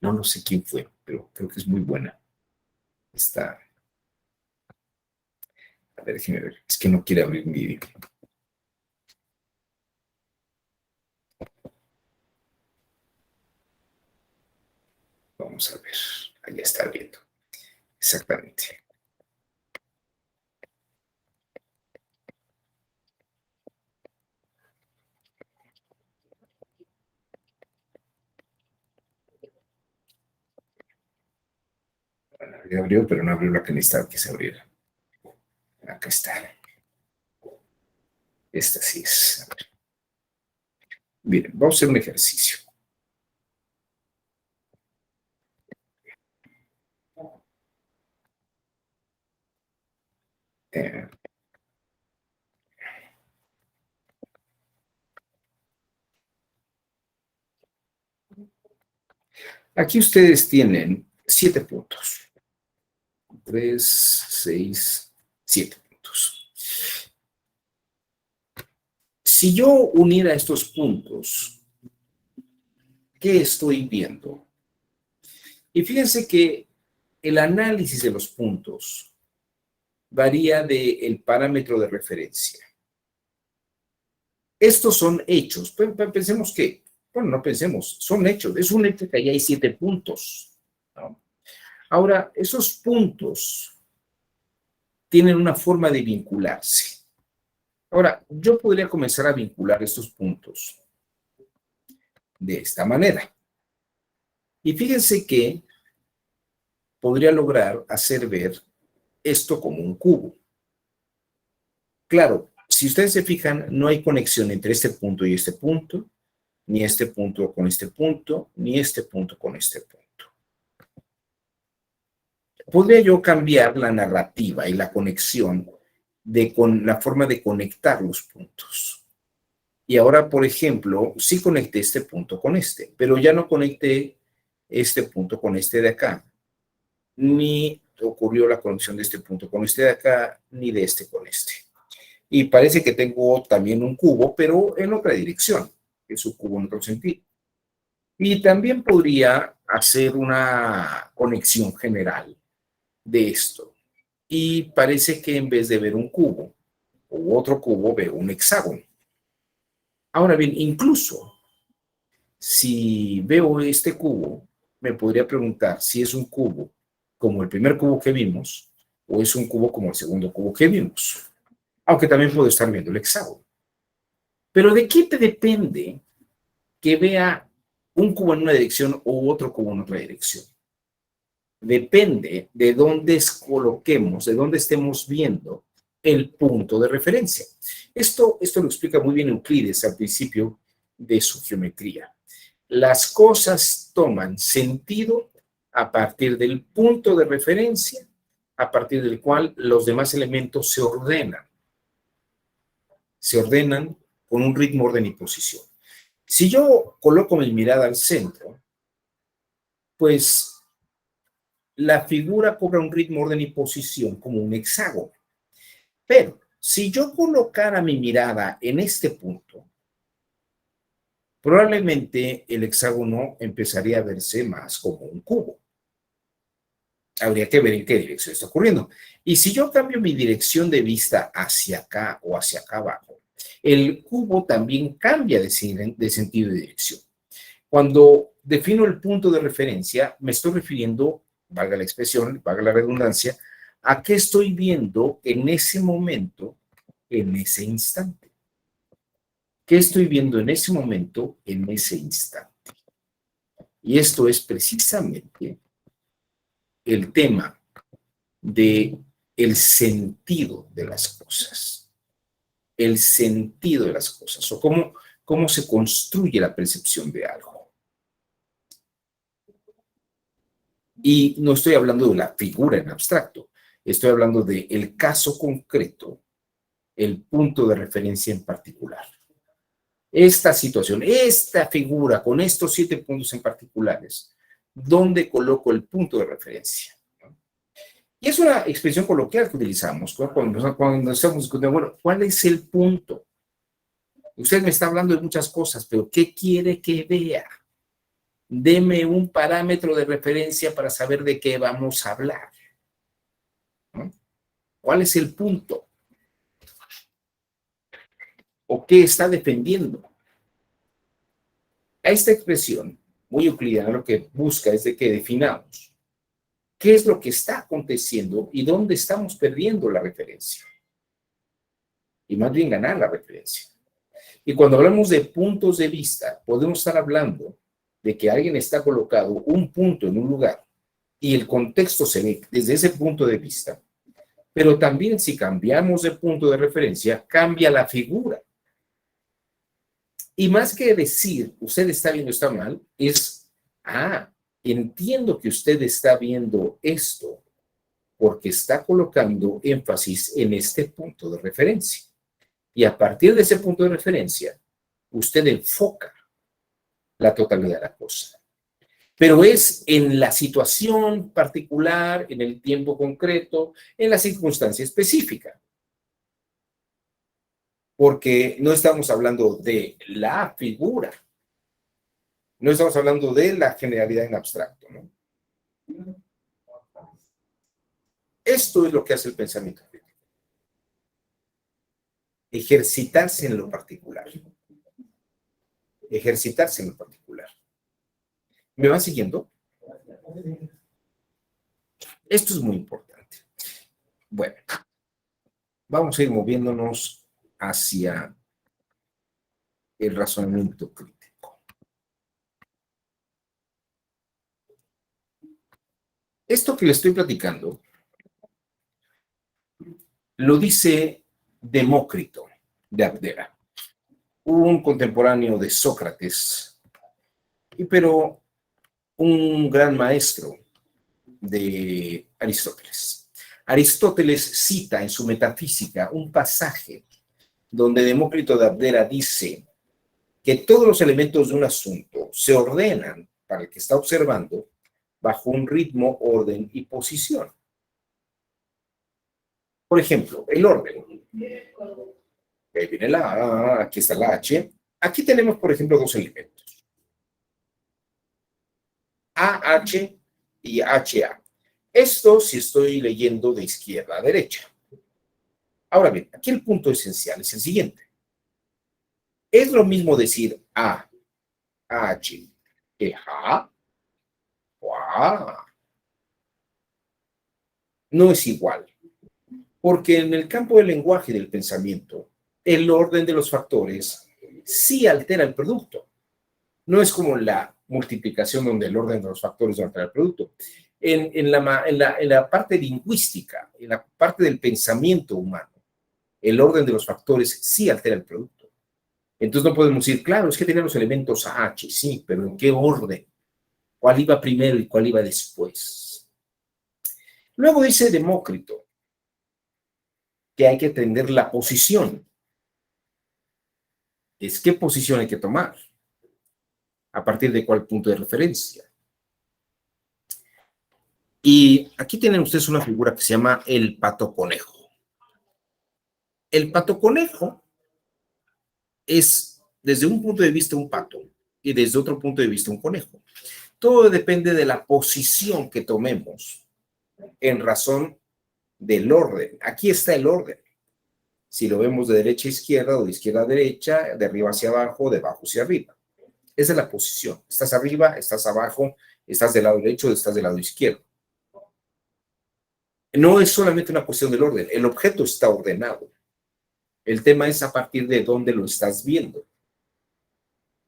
No sé quién fue, pero creo que es muy buena. Está. A ver, déjeme ver. Es que no quiere abrir mi. Vamos a ver. Allá está viendo. Exactamente. Bueno, ya abrió, pero no abrió la que necesitaba que se abriera. Acá está. Esta sí es. A ver. Miren, vamos a hacer un ejercicio. Aquí ustedes tienen 7 puntos. 3, 6, 7 puntos. Si yo uniera estos puntos, ¿qué estoy viendo? Y fíjense que el análisis de los puntos varía del parámetro de referencia. Estos son hechos. Pensemos que, bueno, no pensemos, son hechos. Es un hecho que ahí hay 7 puntos, ¿no? Ahora, esos puntos tienen una forma de vincularse. Ahora, yo podría comenzar a vincular estos puntos de esta manera. Y fíjense que podría lograr hacer ver esto como un cubo. Claro, si ustedes se fijan, no hay conexión entre este punto y este punto, ni este punto con este punto, ni este punto con este punto. Podría yo cambiar la narrativa y la conexión con la forma de conectar los puntos. Y ahora, por ejemplo, sí conecté este punto con este, pero ya no conecté este punto con este de acá. Ni ocurrió la conexión de este punto con este de acá, ni de este con este. Y parece que tengo también un cubo, pero en otra dirección. Es un cubo en otro sentido. Y también podría hacer una conexión general de esto. Y parece que en vez de ver un cubo u otro cubo, veo un hexágono. Ahora bien, incluso si veo este cubo, me podría preguntar si es un cubo como el primer cubo que vimos o es un cubo como el segundo cubo que vimos. Aunque también puedo estar viendo el hexágono. Pero ¿de qué te depende que vea un cubo en una dirección o otro cubo en otra dirección? Depende de dónde coloquemos, de dónde estemos viendo el punto de referencia. Esto lo explica muy bien Euclides al principio de su geometría. Las cosas toman sentido a partir del punto de referencia, a partir del cual los demás elementos se ordenan. Se ordenan con un ritmo, orden y posición. Si yo coloco mi mirada al centro, pues la figura cobra un ritmo, orden y posición como un hexágono. Pero si yo colocara mi mirada en este punto, probablemente el hexágono empezaría a verse más como un cubo. Habría que ver en qué dirección está ocurriendo. Y si yo cambio mi dirección de vista hacia acá o hacia acá abajo, el cubo también cambia de sentido y dirección. Cuando defino el punto de referencia, me estoy refiriendo, valga la expresión, valga la redundancia, a qué estoy viendo en ese momento, en ese instante. ¿Qué estoy viendo en ese momento, en ese instante? Y esto es precisamente el tema de el sentido de las cosas. El sentido de las cosas, o cómo se construye la percepción de algo. Y no estoy hablando de la figura en abstracto, estoy hablando del caso concreto, el punto de referencia en particular. Esta situación, esta figura con estos 7 puntos en particulares, ¿dónde coloco el punto de referencia? Y es una expresión coloquial que utilizamos, ¿no? Cuando estamos discutiendo, bueno, ¿cuál es el punto? Usted me está hablando de muchas cosas, pero ¿qué quiere que vea? Deme un parámetro de referencia para saber de qué vamos a hablar, ¿no? ¿Cuál es el punto? ¿O qué está defendiendo? A esta expresión, muy euclidiana, lo que busca es de que definamos qué es lo que está aconteciendo y dónde estamos perdiendo la referencia. Y más bien ganar la referencia. Y cuando hablamos de puntos de vista, podemos estar hablando de que alguien está colocado un punto en un lugar y el contexto se ve desde ese punto de vista, Pero también si cambiamos de punto de referencia, cambia la figura. Y más que decir, usted está viendo, está mal, es, entiendo que usted está viendo esto porque está colocando énfasis en este punto de referencia. Y a partir de ese punto de referencia, usted enfoca la totalidad de la cosa. Pero es en la situación particular, en el tiempo concreto, en la circunstancia específica. Porque no estamos hablando de la figura, no estamos hablando de la generalidad en abstracto, ¿no? Esto es lo que hace el pensamiento crítico. Ejercitarse en lo particular. Ejercitarse en lo particular. ¿Me van siguiendo? Esto es muy importante. Bueno, vamos a ir moviéndonos hacia el razonamiento crítico. Esto que le estoy platicando lo dice Demócrito de Abdera, un contemporáneo de Sócrates, pero un gran maestro de Aristóteles. Aristóteles cita en su Metafísica un pasaje donde Demócrito de Abdera dice que todos los elementos de un asunto se ordenan para el que está observando bajo un ritmo, orden y posición. Por ejemplo, el orden. Ahí viene la A, aquí está la H. Aquí tenemos, por ejemplo, dos elementos. AH y HA. Esto si estoy leyendo de izquierda a derecha. Ahora bien, aquí el punto esencial es el siguiente. Es lo mismo decir A, H, que A, o A. No es igual. Porque en el campo del lenguaje y del pensamiento, el orden de los factores sí altera el producto. No es como la multiplicación donde el orden de los factores no altera el producto. En la parte lingüística, en la parte del pensamiento humano, el orden de los factores sí altera el producto. Entonces no podemos decir, claro, es que tenía los elementos H, sí, pero ¿en qué orden? ¿Cuál iba primero y cuál iba después? Luego dice Demócrito que hay que entender la posición. Es qué posición hay que tomar, a partir de cuál punto de referencia. Y aquí tienen ustedes una figura que se llama el pato conejo. El pato conejo es, desde un punto de vista, un pato, y desde otro punto de vista, un conejo. Todo depende de la posición que tomemos en razón del orden. Aquí está el orden. Si lo vemos de derecha a izquierda o de izquierda a derecha, de arriba hacia abajo, de abajo hacia arriba. Esa es la posición. Estás arriba, estás abajo, estás del lado derecho, estás del lado izquierdo. No es solamente una cuestión del orden. El objeto está ordenado. El tema es a partir de dónde lo estás viendo.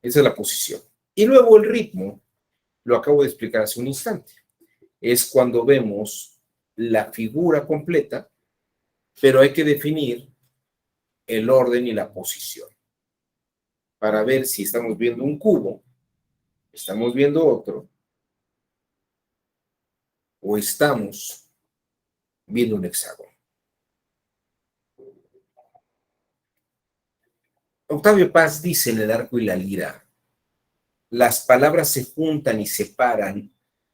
Esa es la posición. Y luego el ritmo, lo acabo de explicar hace un instante. Es cuando vemos la figura completa, pero hay que definir el orden y la posición para ver si estamos viendo un cubo, estamos viendo otro, o estamos viendo un hexágono. Octavio Paz dice en El arco y la lira, las palabras se juntan y separan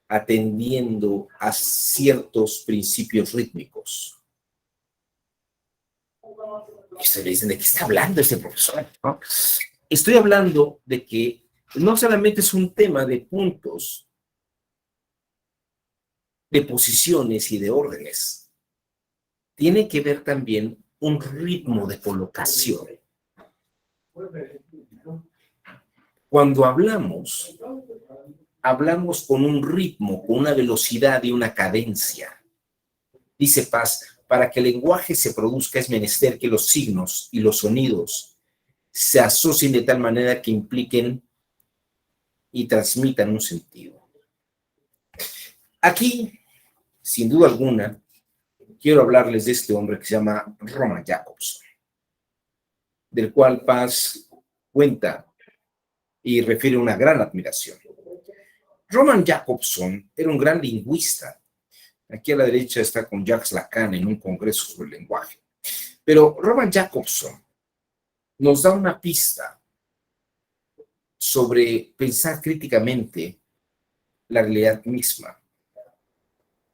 atendiendo a ciertos principios rítmicos. Y se le dicen, ¿de qué está hablando este profesor? ¿No? Estoy hablando de que no solamente es un tema de puntos, de posiciones y de órdenes. Tiene que ver también un ritmo de colocación. Cuando hablamos con un ritmo, con una velocidad y una cadencia. Dice Paz, para que el lenguaje se produzca es menester que los signos y los sonidos se asocien de tal manera que impliquen y transmitan un sentido. Aquí, sin duda alguna, quiero hablarles de este hombre que se llama Roman Jakobson, del cual Paz cuenta y refiere una gran admiración. Roman Jakobson era un gran lingüista. Aquí a la derecha está con Jacques Lacan en un congreso sobre el lenguaje. Pero Roman Jakobson nos da una pista sobre pensar críticamente la realidad misma.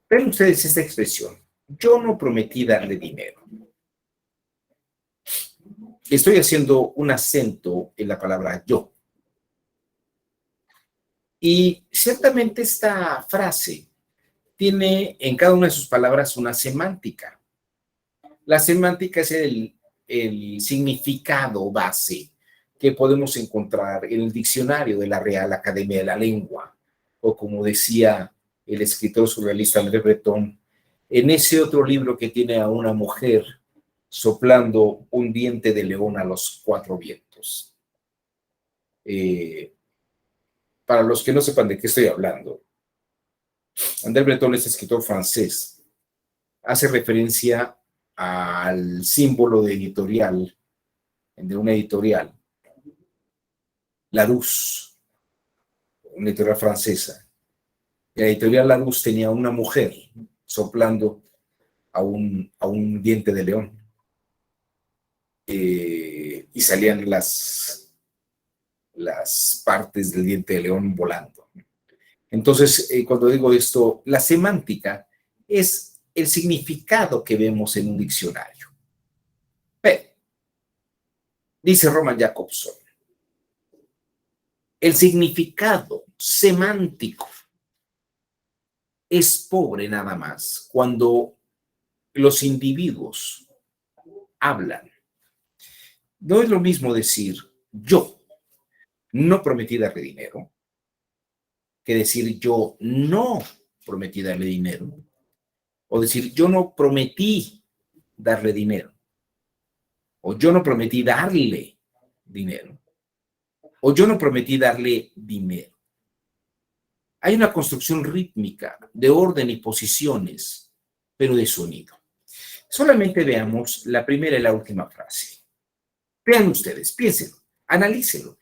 Ven ustedes esta expresión: yo no prometí darle dinero. Estoy haciendo un acento en la palabra yo. Y ciertamente esta frase tiene en cada una de sus palabras una semántica. La semántica es el significado base que podemos encontrar en el diccionario de la Real Academia de la Lengua, o como decía el escritor surrealista André Breton, en ese otro libro que tiene a una mujer soplando un diente de león a los cuatro vientos. Para los que no sepan de qué estoy hablando, André Breton, este escritor francés, hace referencia al símbolo de editorial, de una editorial, Larousse, una editorial francesa. La editorial Larousse tenía una mujer soplando a un diente de león. Y salían las partes del diente de león volando. Entonces, cuando digo esto, la semántica es el significado que vemos en un diccionario. Ve, dice Roman Jakobson, el significado semántico es pobre nada más cuando los individuos hablan. No es lo mismo decir yo no prometí darle dinero que decir yo no prometí darle dinero, o decir yo no prometí darle dinero, o yo no prometí darle dinero, o yo no prometí darle dinero. Hay una construcción rítmica de orden y posiciones, pero de sonido. Solamente veamos la primera y la última frase. Vean ustedes, piénsenlo, analícenlo,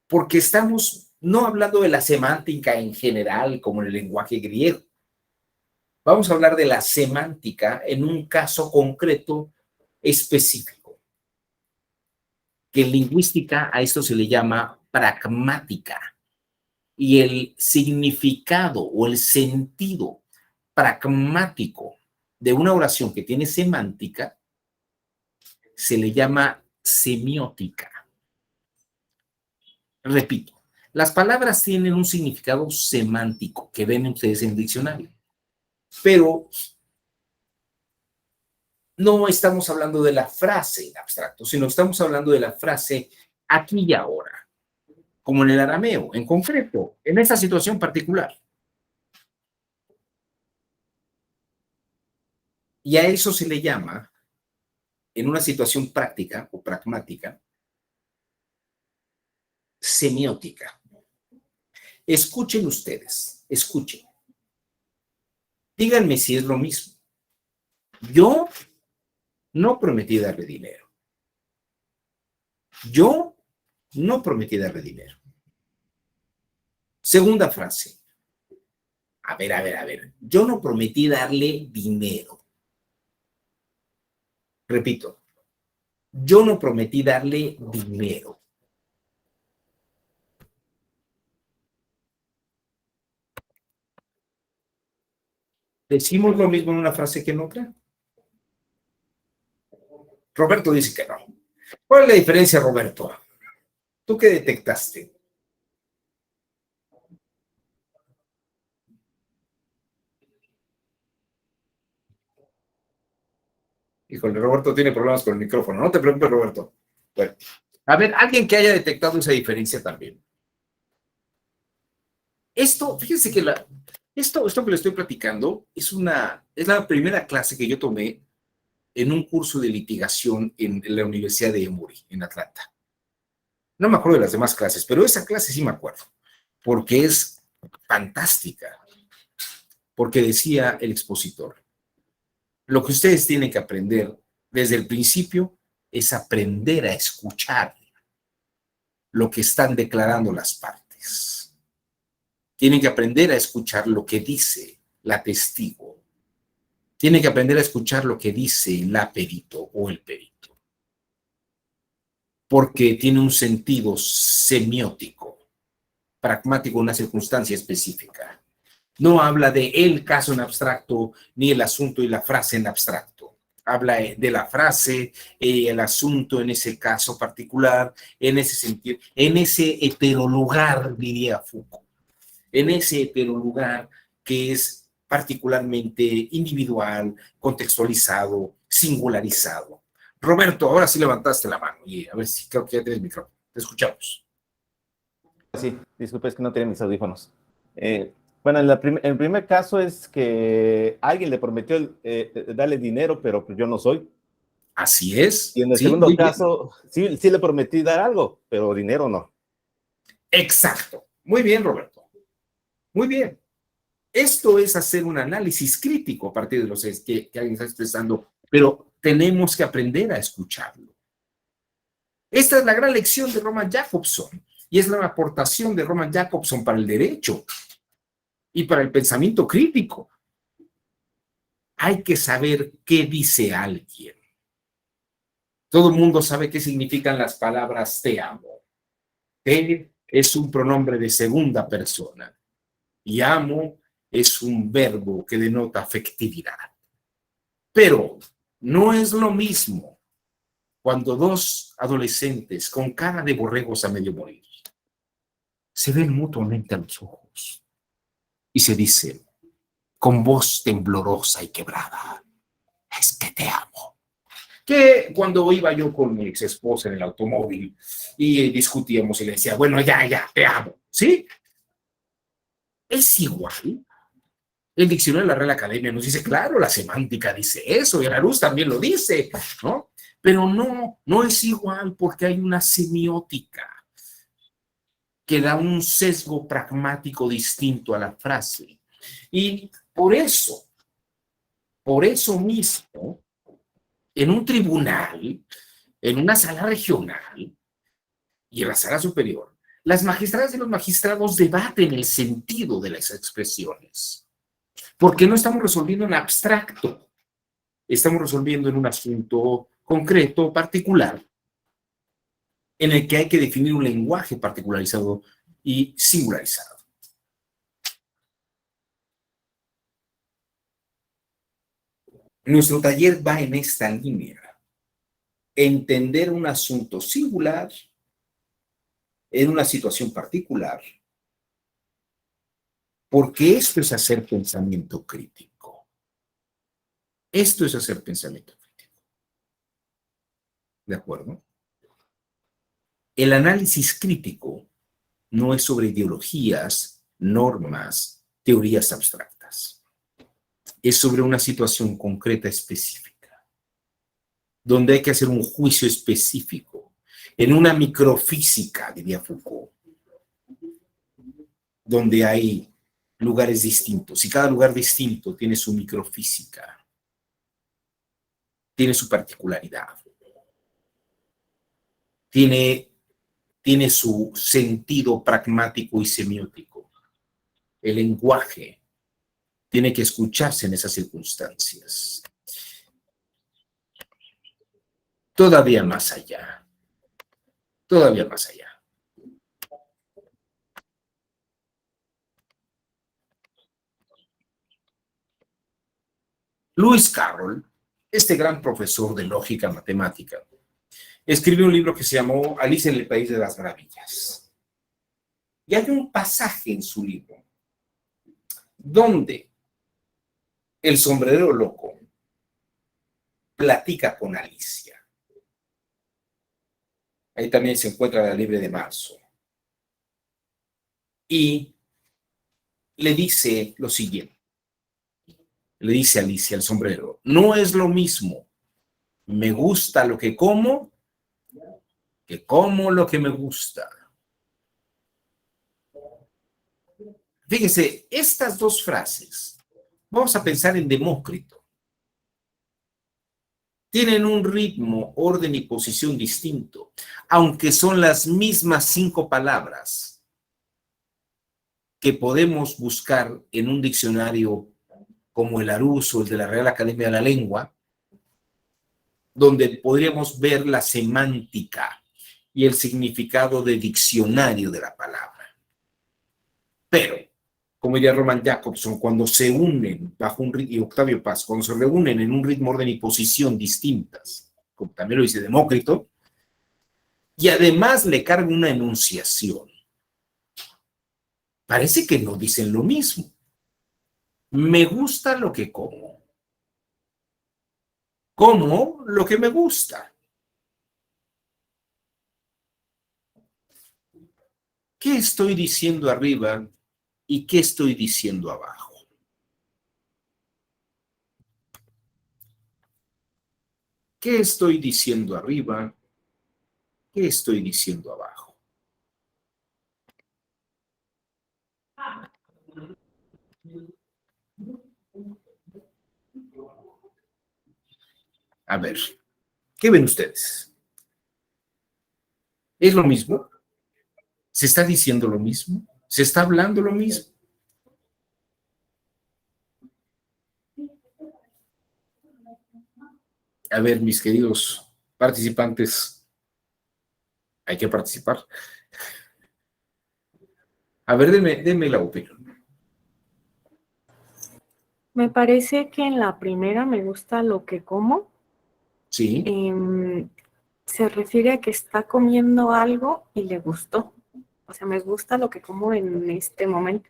porque estamos no hablando de la semántica en general como en el lenguaje griego. Vamos a hablar de la semántica en un caso concreto específico, que en lingüística a esto se le llama pragmática, y el significado o el sentido pragmático de una oración que tiene semántica se le llama semiótica. Repito, las palabras tienen un significado semántico que ven ustedes en el diccionario, pero no estamos hablando de la frase en abstracto, sino estamos hablando de la frase aquí y ahora, como en el arameo, en concreto, en esta situación particular. Y a eso se le llama, en una situación práctica o pragmática, semiótica. Escuchen ustedes, escuchen. Díganme si es lo mismo. Yo no prometí darle dinero. Yo no prometí darle dinero. Segunda frase. A ver. Yo no prometí darle dinero. Repito. Yo no prometí darle dinero. ¿Decimos lo mismo en una frase que en otra? Roberto dice que no. ¿Cuál es la diferencia, Roberto? ¿Tú qué detectaste? Híjole, Roberto tiene problemas con el micrófono. No te preocupes, Roberto. Bueno, a ver, alguien que haya detectado esa diferencia también. Esto, fíjense que esto que le estoy platicando es la primera clase que yo tomé en un curso de litigación en la Universidad de Emory, en Atlanta. No me acuerdo de las demás clases, pero esa clase sí me acuerdo, porque es fantástica. Porque decía el expositor, Lo que ustedes tienen que aprender desde el principio es aprender a escuchar lo que están declarando las partes. Tienen que aprender a escuchar lo que dice la testigo. Tienen que aprender a escuchar lo que dice la perito o el perito. Porque tiene un sentido semiótico, pragmático, una circunstancia específica. No habla de el caso en abstracto, ni el asunto y la frase en abstracto. Habla de la frase, el asunto en ese caso particular, en ese sentido, en ese heterolugar, diría Foucault. En ese heterolugar que es particularmente individual, contextualizado, singularizado. Roberto, ahora sí levantaste la mano. Y a ver si creo que ya tienes el micrófono. Te escuchamos. Sí, disculpe, es que no tenía mis audífonos. Bueno, el primer caso es que alguien le prometió darle dinero, pero pues yo no soy. Así es. Y en el Sí, segundo muy bien. caso, sí le prometí dar algo, pero dinero no. Exacto. Muy bien, Roberto. Muy bien. Esto es hacer un análisis crítico a partir de los que alguien está expresando, pero tenemos que aprender a escucharlo. Esta es la gran lección de Roman Jakobson y es la aportación de Roman Jakobson para el derecho y para el pensamiento crítico. Hay que saber qué dice alguien. Todo el mundo sabe qué significan las palabras te amo. Te es un pronombre de segunda persona y amo es un verbo que denota afectividad. Pero no es lo mismo cuando dos adolescentes con cara de borregos a medio morir se ven mutuamente a los ojos y se dicen con voz temblorosa y quebrada, es que te amo. Que cuando iba yo con mi ex esposa en el automóvil y discutíamos y le decía, bueno, ya, te amo, ¿sí? Es igual. El diccionario de la Real Academia nos dice, claro, la semántica dice eso, y la luz también lo dice, ¿no? Pero no es igual porque hay una semiótica que da un sesgo pragmático distinto a la frase. Y por eso mismo, en un tribunal, en una sala regional y en la sala superior, las magistradas y los magistrados debaten el sentido de las expresiones. Porque no estamos resolviendo en abstracto, estamos resolviendo en un asunto concreto, particular, en el que hay que definir un lenguaje particularizado y singularizado. Nuestro taller va en esta línea. Entender un asunto singular en una situación particular, porque esto es hacer pensamiento crítico. Esto es hacer pensamiento crítico. ¿De acuerdo? El análisis crítico no es sobre ideologías, normas, teorías abstractas. Es sobre una situación concreta específica, donde hay que hacer un juicio específico, en una microfísica, diría Foucault, donde hay lugares distintos, y cada lugar distinto tiene su microfísica, tiene su particularidad, tiene su sentido pragmático y semiótico. El lenguaje tiene que escucharse en esas circunstancias. Todavía más allá. Todavía más allá. Lewis Carroll, este gran profesor de lógica matemática, escribió un libro que se llamó Alicia en el País de las Maravillas. Y hay un pasaje en su libro donde el sombrerero loco platica con Alicia. Ahí también se encuentra la Liebre de Marzo. Y le dice lo siguiente. Le dice a Alicia, el sombrero, no es lo mismo, me gusta lo que como lo que me gusta. Fíjese, estas dos frases, vamos a pensar en Demócrito. tienen un ritmo, orden y posición distinto, aunque son las mismas 5 palabras que podemos buscar en un diccionario como el Larousse o el de la Real Academia de la Lengua, donde podríamos ver la semántica y el significado de diccionario de la palabra. Pero, como diría Roman Jacobson, cuando se unen bajo un ritmo, y Octavio Paz, cuando se reúnen en un ritmo, orden y posición distintas, como también lo dice Demócrito, y además le carga una enunciación, parece que no dicen lo mismo. Me gusta lo que como. Como lo que me gusta. ¿Qué estoy diciendo arriba y qué estoy diciendo abajo? ¿Qué estoy diciendo arriba? ¿Qué estoy diciendo abajo? A ver, ¿qué ven ustedes? ¿Es lo mismo? ¿Se está diciendo lo mismo? ¿Se está hablando lo mismo? A ver, mis queridos participantes, hay que participar. A ver, denme la opinión. Me parece que en la primera me gusta lo que como. Sí, Se refiere a que está comiendo algo y le gustó. O sea, me gusta lo que como en este momento.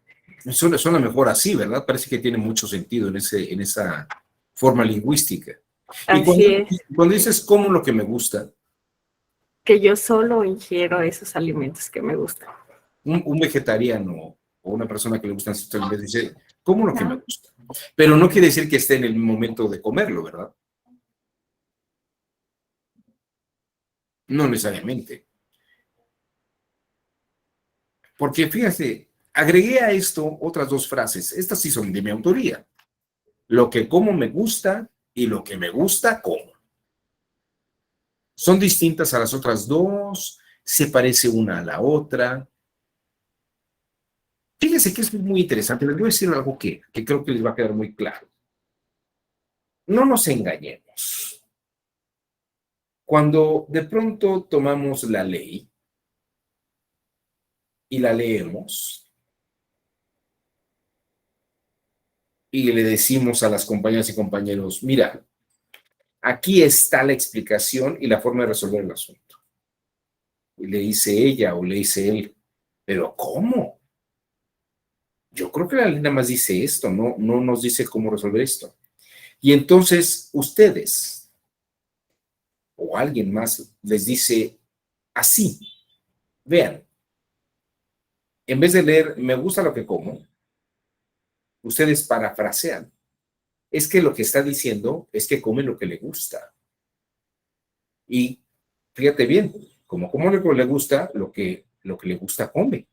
suena mejor así, ¿verdad? Parece que tiene mucho sentido en esa forma lingüística. Y Así es, cuando dices como lo que me gusta, que yo solo ingiero esos alimentos que me gustan. un vegetariano o una persona que le gustan ciertos alimentos dice, como lo que me gusta. Pero no quiere decir que esté en el momento de comerlo, ¿verdad? No necesariamente. Porque fíjate, agregué a esto otras 2 frases. Estas sí son de mi autoría. Lo que como me gusta y lo que me gusta como. Son distintas a las otras 2, se parece una a la otra. Fíjense que es muy interesante. Les voy a decir algo que creo que les va a quedar muy claro. No nos engañemos. Cuando de pronto tomamos la ley y la leemos y le decimos a las compañeras y compañeros, mira, aquí está la explicación y la forma de resolver el asunto. Y le dice ella o le dice él, pero ¿cómo? Yo creo que la ley nada más dice esto, no nos dice cómo resolver esto. Y entonces ustedes o alguien más les dice así, vean, en vez de leer me gusta lo que como, ustedes parafrasean. Es que lo que está diciendo es que come lo que le gusta. Y fíjate bien, como lo que le gusta, lo que le gusta come.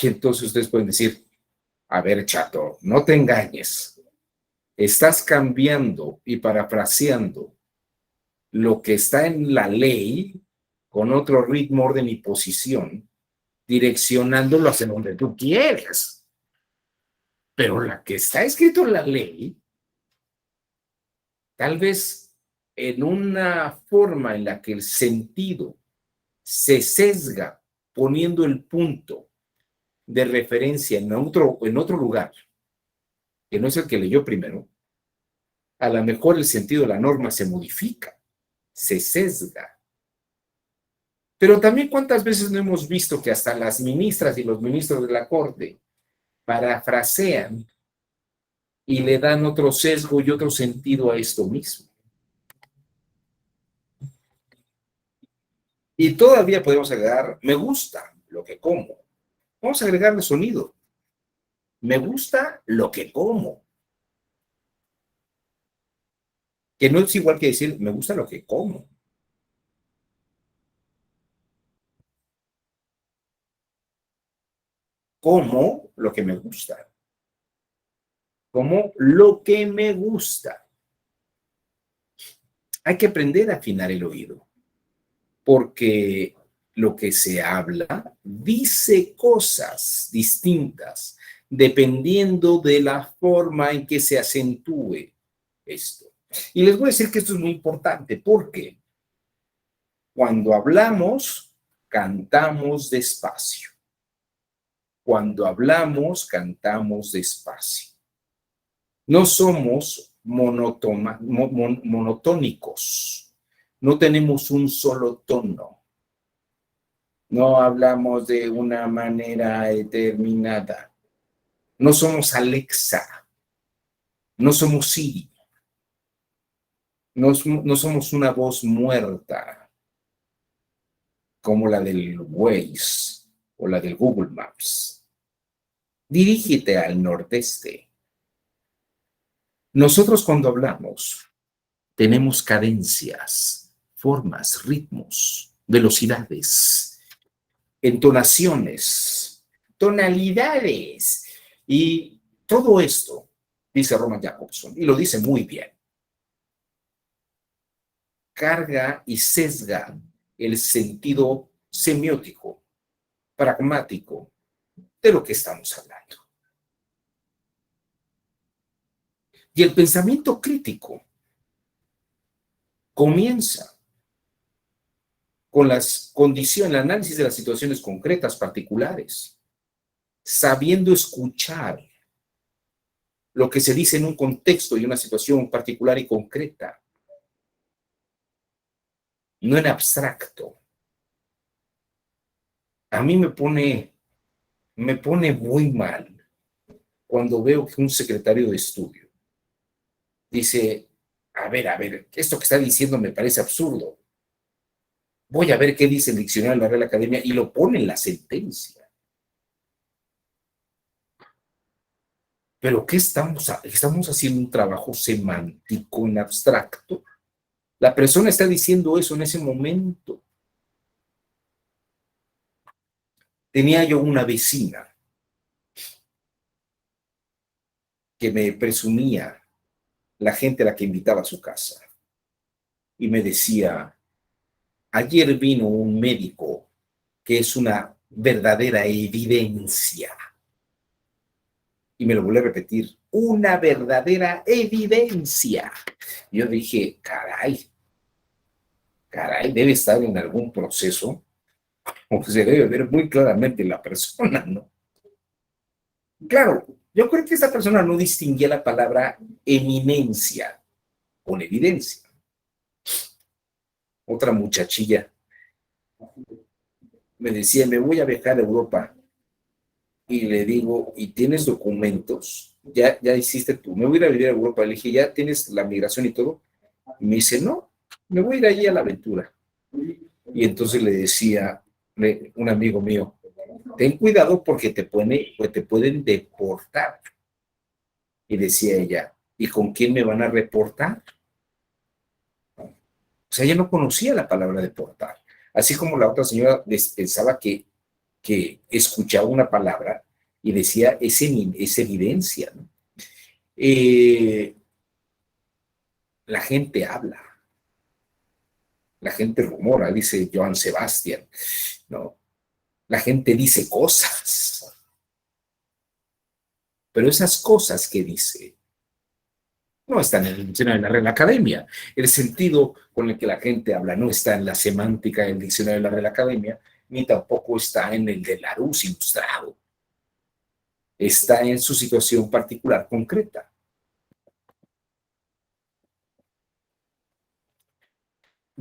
Y entonces ustedes pueden decir, a ver, chato, no te engañes. Estás cambiando y parafraseando lo que está en la ley con otro ritmo, orden y posición, direccionándolo hacia donde tú quieres. Pero la que está escrito en la ley, tal vez en una forma en la que el sentido se sesga poniendo el punto de referencia en otro lugar, que no es el que leyó primero, a lo mejor el sentido de la norma se modifica, se sesga. Pero también cuántas veces no hemos visto que hasta las ministras y los ministros de la Corte parafrasean y le dan otro sesgo y otro sentido a esto mismo. Y todavía podemos agregar, me gusta lo que como. Vamos a agregarle sonido. Me gusta lo que como. Que no es igual que decir, me gusta lo que como. Como lo que me gusta. Como lo que me gusta. Hay que aprender a afinar el oído, porque lo que se habla dice cosas distintas dependiendo de la forma en que se acentúe esto. Y les voy a decir que esto es muy importante, porque cuando hablamos, cantamos despacio. Cuando hablamos, cantamos despacio. No somos monotónicos. No tenemos un solo tono. No hablamos de una manera determinada. No somos Alexa. No somos Siri. No somos una voz muerta como la del Waze o la del Google Maps. Dirígete al nordeste. Nosotros cuando hablamos tenemos cadencias, formas, ritmos, velocidades, entonaciones, tonalidades y todo esto, dice Roman Jakobson, y lo dice muy bien, carga y sesga el sentido semiótico, pragmático de lo que estamos hablando. Y el pensamiento crítico comienza con las condiciones, el análisis de las situaciones concretas, particulares, sabiendo escuchar lo que se dice en un contexto y una situación particular y concreta, no en abstracto. A mí me pone muy mal cuando veo que un secretario de estudio dice, a ver, esto que está diciendo me parece absurdo. Voy a ver qué dice el diccionario de la Real Academia y lo pone en la sentencia. ¿Pero qué estamos haciendo un trabajo semántico en abstracto? La persona está diciendo eso en ese momento. Tenía yo una vecina que me presumía la gente a la que invitaba a su casa y me decía, ayer vino un médico que es una verdadera evidencia. Y me lo volví a repetir, una verdadera evidencia. Yo dije, caray, debe estar en algún proceso, o se debe ver muy claramente la persona, ¿no? Claro, yo creo que esta persona no distinguía la palabra eminencia con evidencia. Otra muchachilla me decía, me voy a viajar a Europa. Y le digo, ¿y tienes documentos? Ya hiciste tú, me voy a ir a vivir a Europa. Le dije, ¿ya tienes la migración y todo? Y me dice, no, me voy a ir allí a la aventura. Y entonces le decía un amigo mío, ten cuidado porque te pueden deportar. Y decía ella, ¿y con quién me van a reportar? O sea, ella no conocía la palabra deportar. Así como la otra señora pensaba que escuchaba una palabra y decía, es evidencia, ¿no? La gente habla, la gente rumora, dice Johann Sebastian, ¿no? La gente dice cosas, pero esas cosas que dice no están en el diccionario de la Real Academia. El sentido con el que la gente habla no está en la semántica del diccionario de la Real Academia, ni tampoco está en el de Larousse ilustrado. Está en su situación particular concreta.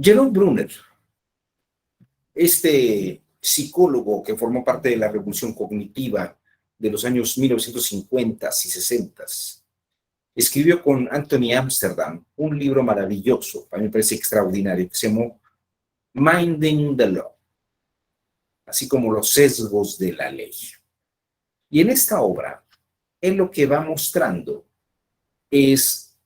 Jerome Brunner, este psicólogo que formó parte de la revolución cognitiva de los años 1950 y 60, escribió con Anthony Amsterdam un libro maravilloso, a mí me parece extraordinario, que se llamó Minding the Law, así como los sesgos de la ley. Y en esta obra, él lo que va mostrando es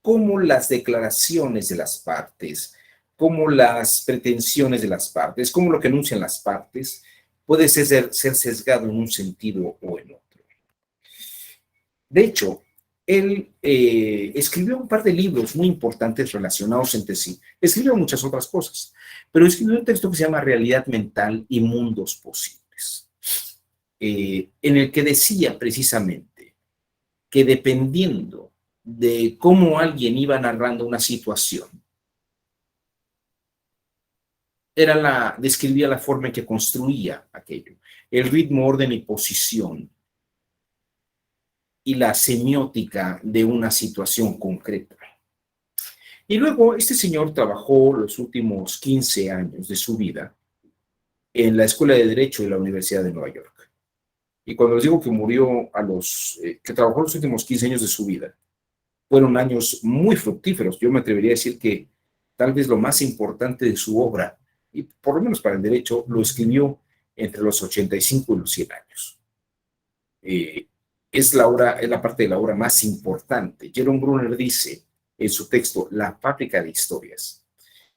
cómo las declaraciones de las partes, cómo las pretensiones de las partes, cómo lo que anuncian las partes puede ser sesgado en un sentido o en otro. De hecho, Él escribió un par de libros muy importantes relacionados entre sí. Escribió muchas otras cosas, pero escribió un texto que se llama Realidad Mental y Mundos Posibles, en el que decía precisamente que dependiendo de cómo alguien iba narrando una situación, describía la forma en que construía aquello, el ritmo, orden y posición, y la semiótica de una situación concreta. Y luego este señor trabajó los últimos 15 años de su vida en la Escuela de Derecho de la Universidad de Nueva York. Y cuando les digo que murió que trabajó los últimos 15 años de su vida, fueron años muy fructíferos. Yo me atrevería a decir que tal vez lo más importante de su obra, y por lo menos para el derecho, lo escribió entre los 85 y los 100 años. Es la parte de la obra más importante. Jerome Brunner dice en su texto La fábrica de historias,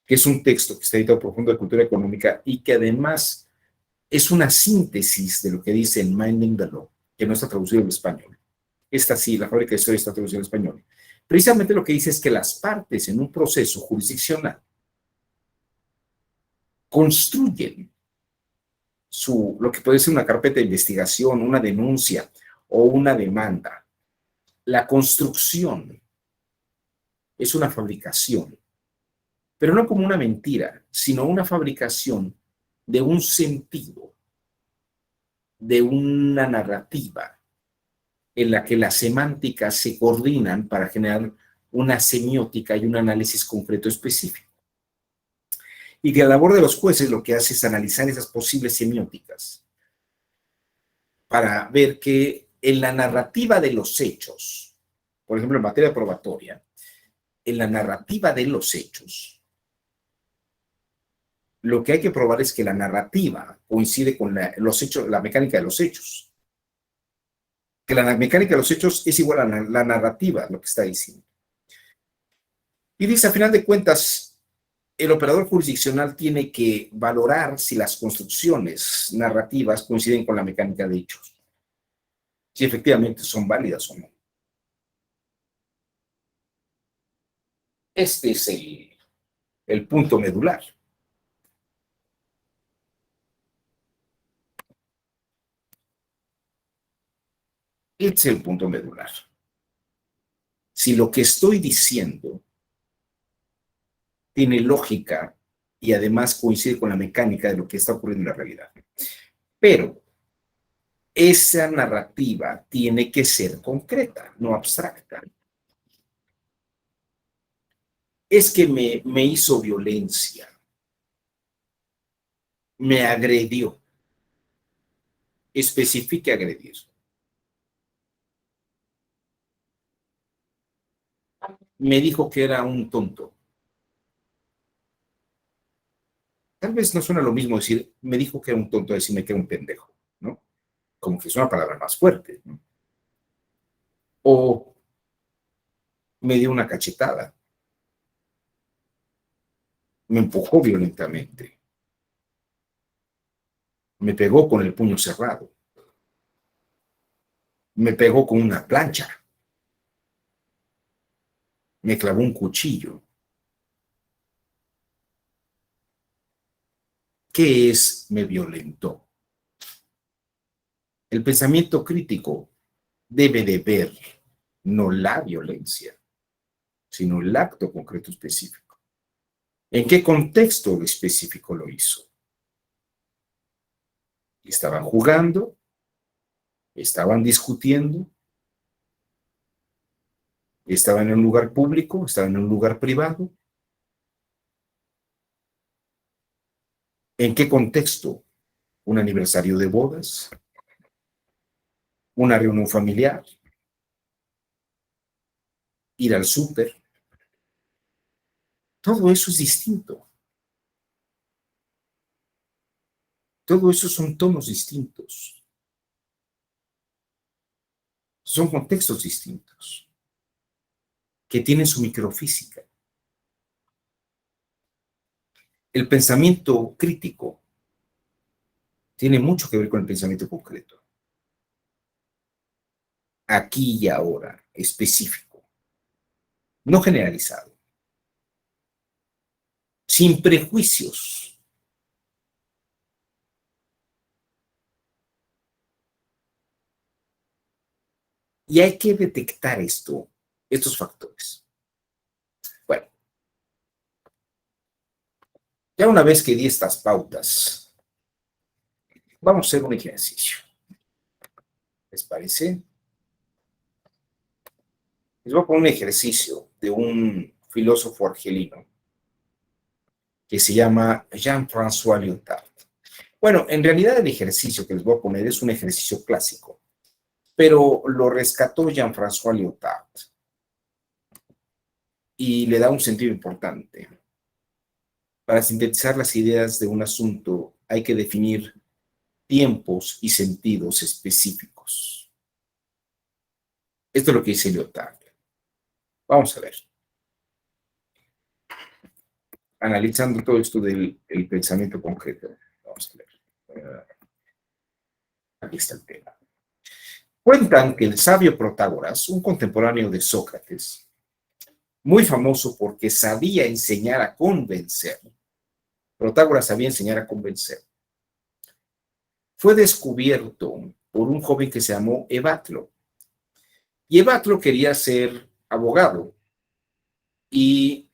que es un texto que está editado por Fondo de Cultura Económica y que además es una síntesis de lo que dice en Minding the Law, que no está traducido en español. Esta sí, La fábrica de historias está traducida en español. Precisamente lo que dice es que las partes en un proceso jurisdiccional construyen lo que puede ser una carpeta de investigación, una denuncia o una demanda. La construcción es una fabricación, pero no como una mentira, sino una fabricación de un sentido, de una narrativa en la que las semánticas se coordinan para generar una semiótica y un análisis concreto específico. Y que la labor de los jueces lo que hace es analizar esas posibles semióticas para ver que en la narrativa de los hechos, por ejemplo, en materia probatoria, en la narrativa de los hechos, lo que hay que probar es que la narrativa coincide con los hechos, la mecánica de los hechos. Que la mecánica de los hechos es igual a la narrativa, lo que está diciendo. Y dice, a final de cuentas, el operador jurisdiccional tiene que valorar si las construcciones narrativas coinciden con la mecánica de hechos, si efectivamente son válidas o no. Este es el punto medular. Este es el punto medular. Si lo que estoy diciendo tiene lógica y además coincide con la mecánica de lo que está ocurriendo en la realidad. Pero esa narrativa tiene que ser concreta, no abstracta. Es que me hizo violencia, me agredió, especifique agredir. Me dijo que era un tonto. Tal vez no suena lo mismo decir, me dijo que era un tonto, decirme que era un pendejo, ¿no? Como que es una palabra más fuerte, ¿no? O me dio una cachetada, me empujó violentamente, me pegó con el puño cerrado, me pegó con una plancha, me clavó un cuchillo. ¿Qué es me violentó? El pensamiento crítico debe de ver no la violencia, sino el acto concreto específico. ¿En qué contexto específico lo hizo? ¿Estaban jugando? ¿Estaban discutiendo? ¿Estaban en un lugar público? ¿Estaban en un lugar privado? ¿En qué contexto? ¿Un aniversario de bodas? ¿Una reunión familiar? ¿Ir al súper? Todo eso es distinto. Todo eso son tonos distintos. Son contextos distintos que tienen su microfísica. El pensamiento crítico tiene mucho que ver con el pensamiento concreto. aquí y ahora, específico, no generalizado, sin prejuicios. Y hay que detectar estos factores. Bueno, ya una vez que di estas pautas, vamos a hacer un ejercicio. ¿Les parece? Les voy a poner un ejercicio de un filósofo argelino que se llama Jean-François Lyotard. Bueno, en realidad el ejercicio que les voy a poner es un ejercicio clásico, pero lo rescató Jean-François Lyotard y le da un sentido importante. Para sintetizar las ideas de un asunto hay que definir tiempos y sentidos específicos. Esto es lo que dice Lyotard. Vamos a ver. Analizando todo esto del pensamiento concreto. Vamos a ver. Aquí está el tema. Cuentan que el sabio Protágoras, un contemporáneo de Sócrates, muy famoso porque sabía enseñar a convencer, Protágoras sabía enseñar a convencer, fue descubierto por un joven que se llamó Evatlo. Y Evatlo quería ser abogado y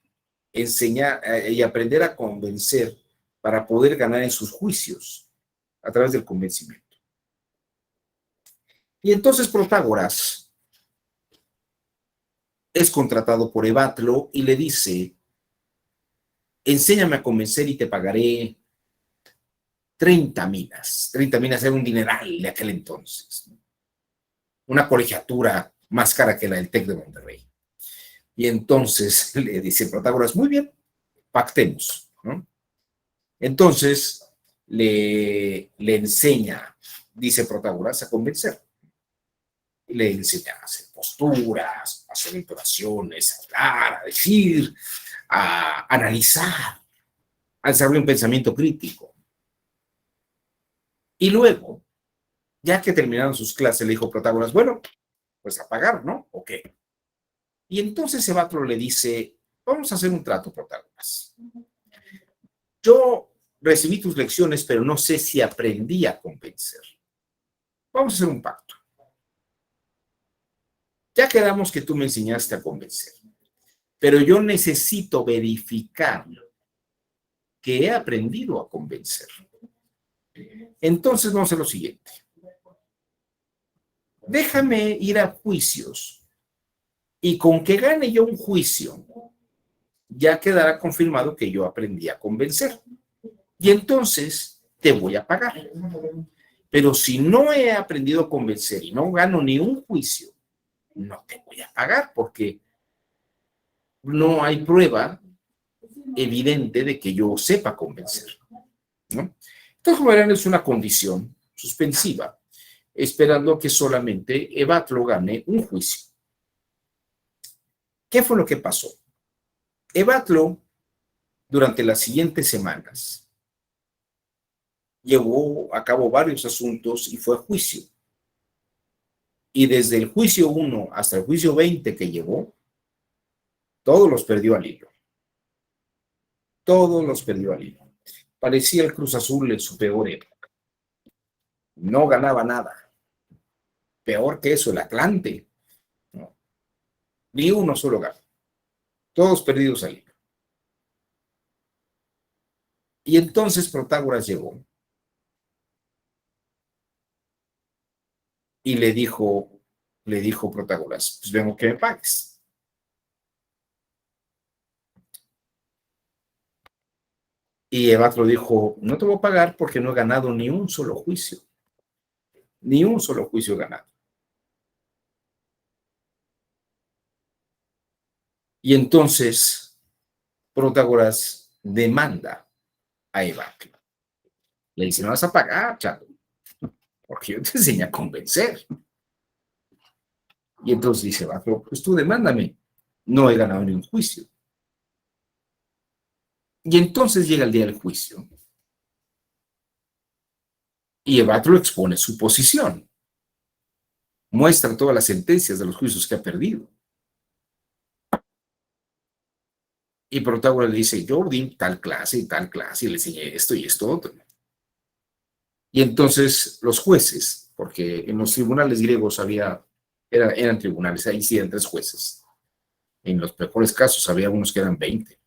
enseñar y aprender a convencer para poder ganar en sus juicios a través del convencimiento. Y entonces Protágoras es contratado por Evatlo y le dice: enséñame a convencer y te pagaré 30 minas. 30 minas era un dineral de aquel entonces. Una colegiatura más cara que la del TEC de Monterrey. Y entonces le dice Protágoras: muy bien, pactemos, ¿no? Entonces le enseña, dice Protágoras, a convencer. Le enseña a hacer posturas, a hacer entonaciones, a hablar, a decir, a analizar, a desarrollar un pensamiento crítico. Y luego, ya que terminaron sus clases, le dijo Protágoras: bueno, pues a pagar, ¿no? ¿O qué? Y entonces Evatlo le dice: vamos a hacer un trato, Protágoras. Yo recibí tus lecciones, pero no sé si aprendí a convencer. Vamos a hacer un pacto. Ya quedamos que tú me enseñaste a convencer, pero yo necesito verificar que he aprendido a convencer. Entonces vamos a hacer lo siguiente. Déjame ir a juicios y con que gane yo un juicio, ya quedará confirmado que yo aprendí a convencer. Y entonces te voy a pagar. Pero si no he aprendido a convencer y no gano ni un juicio, no te voy a pagar porque no hay prueba evidente de que yo sepa convencer, ¿no? Entonces, como verán, es una condición suspensiva, esperando que solamente Evatlo gane un juicio. ¿Qué fue lo que pasó? Evatlo, durante las siguientes semanas, llevó a cabo varios asuntos y fue a juicio. Y desde el juicio 1 hasta el juicio 20 que llevó, todos los perdió al hilo. Todos los perdió al hilo. Parecía el Cruz Azul en su peor época. No ganaba nada. Peor que eso, el Atlante. No. Ni uno solo ganó. Todos perdidos al hilo. Y entonces Protágoras llegó y le dijo Protágoras: pues vengo que me pagues. Y Evatlo dijo: no te voy a pagar porque no he ganado ni un solo juicio. Ni un solo juicio ganado. Y entonces Protágoras demanda a Evatlo. Le dice: no vas a pagar, chato, porque yo te enseñé a convencer. Y entonces dice Evatlo: pues tú demándame. No he ganado ni un juicio. Y entonces llega el día del juicio. Y Evatlo expone su posición. muestra todas las sentencias de los juicios que ha perdido. Y Protágoras le dice, yo di tal clase y tal clase, y le enseñé esto y esto otro. Y entonces los jueces, porque en los tribunales griegos eran tribunales, ahí sí eran 3 jueces. En los mejores casos había unos que eran 20.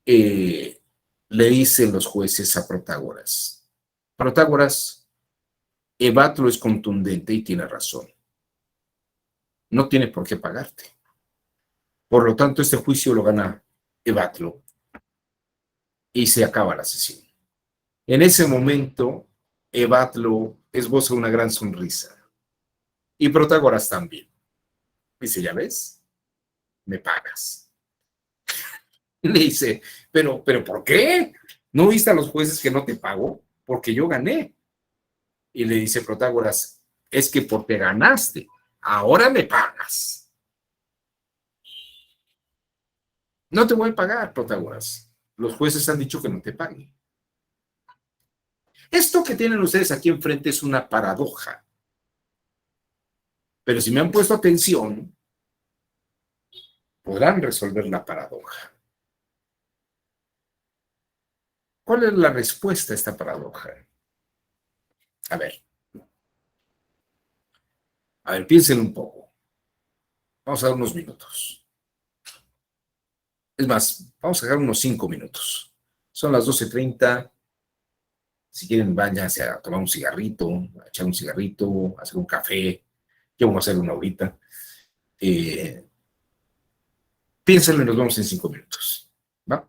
Le dicen los jueces a Protágoras, Protágoras, Evatlo es contundente y tiene razón. No tiene por qué pagarte. Por lo tanto, este juicio lo gana Evatlo y se acaba la sesión. En ese momento, Evatlo esboza una gran sonrisa y Protágoras también. Dice, ¿ya ves? Me pagas. Y le dice, pero ¿por qué? ¿No viste a los jueces que no te pago? Porque yo gané. Y le dice Protágoras, es que porque ganaste, ahora me pagas. No te voy a pagar, Protágoras. Los jueces han dicho que no te paguen. Esto que tienen ustedes aquí enfrente es una paradoja. Pero si me han puesto atención, podrán resolver la paradoja. ¿Cuál es la respuesta a esta paradoja? A ver, piensen un poco. Vamos a dar unos minutos. Es más, vamos a dejar unos 5 minutos. Son las 12:30. Si quieren, váyanse a tomar un cigarrito, a echar un cigarrito, a hacer un café. Yo voy a hacer una horita. Piénsenlo y nos vemos en 5 minutos. ¿Va?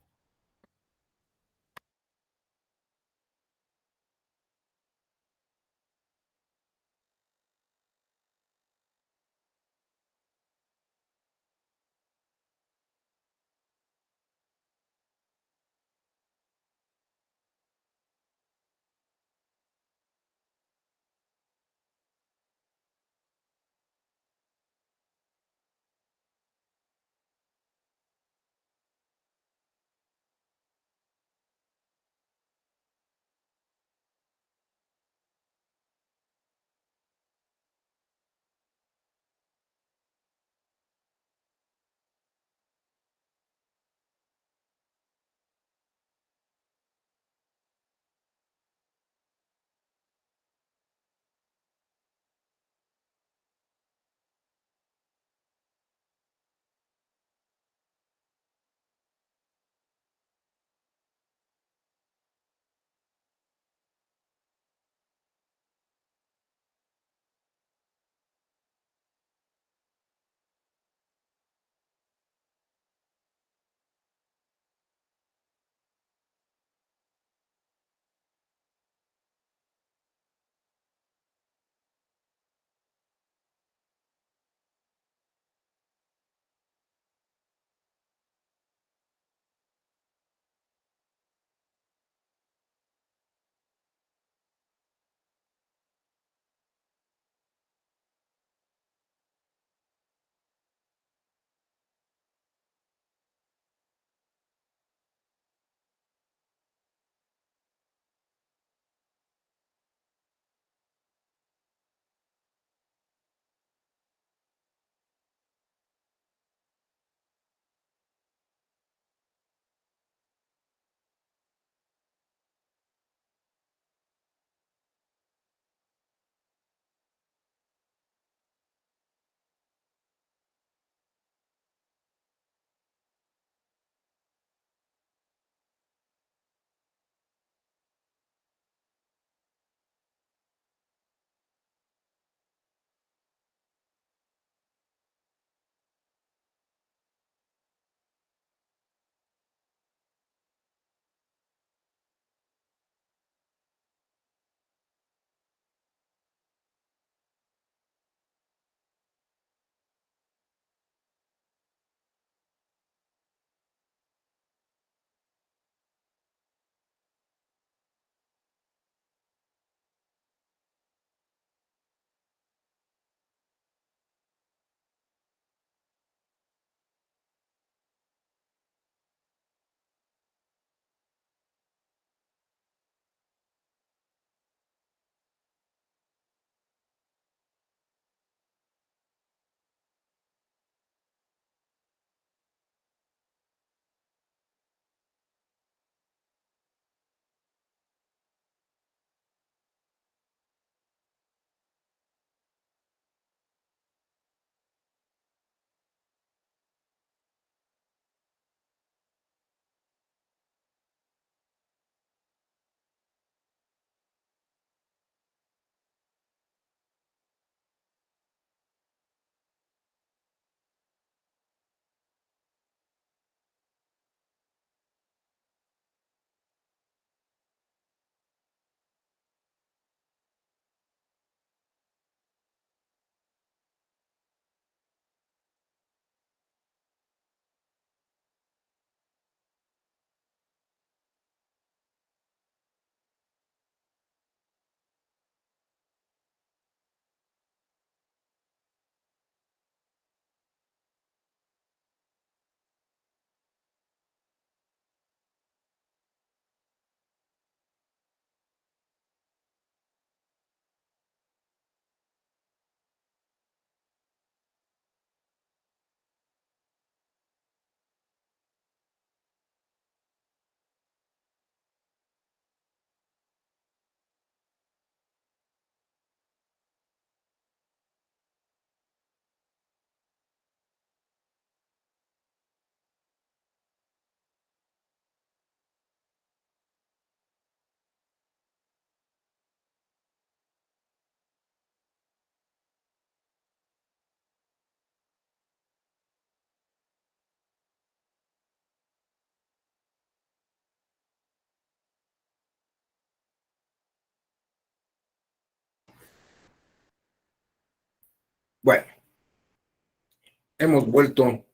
Hemos vuelto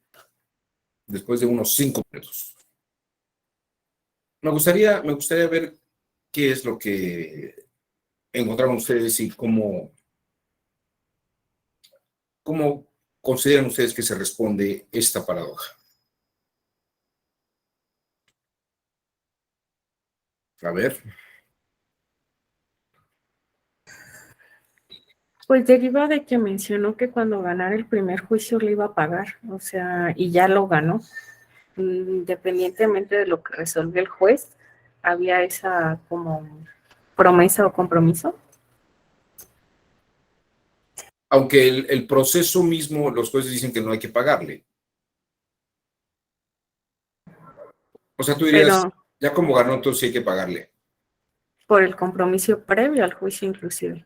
después de unos 5 minutos. Me gustaría ver qué es lo que encontraron ustedes y cómo consideran ustedes que se responde esta paradoja. A ver. Pues deriva de que mencionó que cuando ganara el primer juicio le iba a pagar, o sea, y ya lo ganó. Independientemente de lo que resolvió el juez, había esa como promesa o compromiso. Aunque el proceso mismo, los jueces dicen que no hay que pagarle. O sea, tú dirías, Pero ya como ganó, entonces sí hay que pagarle. por el compromiso previo al juicio inclusive.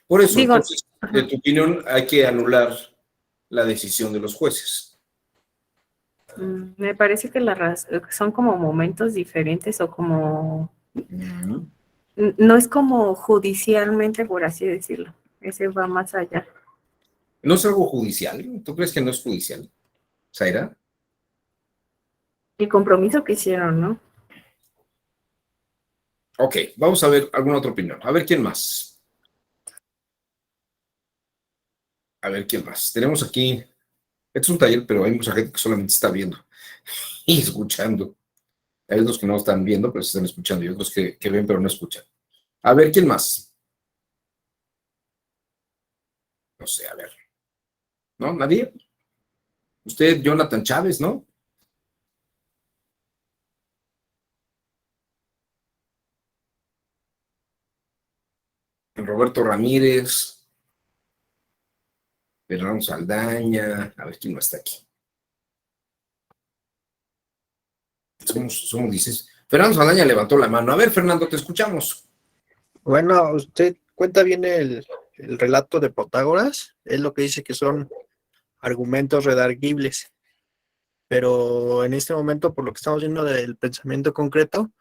Por eso, Digo, entonces, en tu opinión, hay que anular la decisión de los jueces. me parece que son como momentos diferentes o como... No es como judicialmente, por así decirlo. Ese va más allá. ¿No es algo judicial? ¿Tú crees que no es judicial, Zaira? El compromiso que hicieron, ¿no? Ok, vamos a ver alguna otra opinión. A ver quién más. A ver quién más. Tenemos aquí, este es un taller, pero hay mucha gente que solamente está viendo y escuchando. Hay otros que no están viendo, pero se están escuchando, y otros que ven, pero no escuchan. A ver quién más. No sé, a ver. ¿No? ¿Nadie? Usted, Jonathan Chávez, ¿no? Roberto Ramírez, Fernando Saldaña, a ver quién no está aquí. Somos 16. Fernando Saldaña levantó la mano. A ver, Fernando, te escuchamos. Bueno, usted cuenta bien el relato de Protágoras, es lo que dice que son argumentos redarguibles, pero en este momento, por lo que estamos viendo del pensamiento concreto,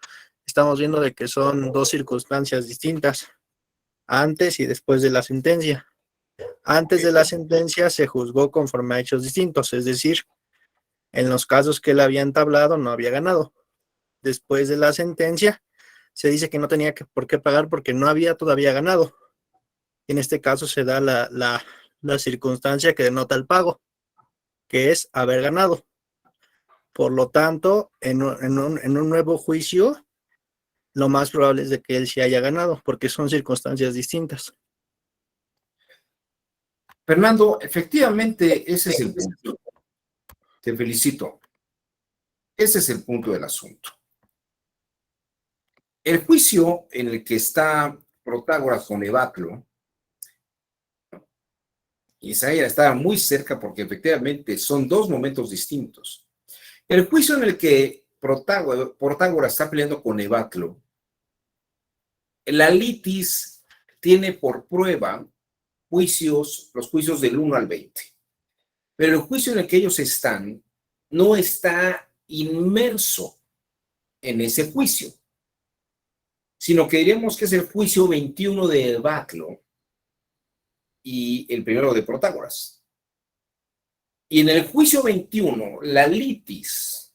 estamos viendo de que son dos circunstancias distintas, antes y después de la sentencia. Antes de la sentencia se juzgó conforme a hechos distintos, es decir, en los casos que él había entablado no había ganado. Después de la sentencia se dice que no tenía por qué pagar porque no había todavía ganado. En este caso se da la circunstancia que denota el pago, que es haber ganado. Por lo tanto, en un nuevo juicio, lo más probable es de que él sí haya ganado, porque son circunstancias distintas. Fernando, efectivamente, ese es el punto. Te felicito. Ese es el punto del asunto. El juicio en el que está Protágoras con Evaclo, Isaías estaba muy cerca porque efectivamente son dos momentos distintos. El juicio en el que Protágoras está peleando con Evaclo, la litis tiene por prueba los juicios del 1 al 20. Pero el juicio en el que ellos están no está inmerso en ese juicio, sino que diremos que es el juicio 21 de Evaclo y el primero de Protágoras. Y en el juicio 21, la litis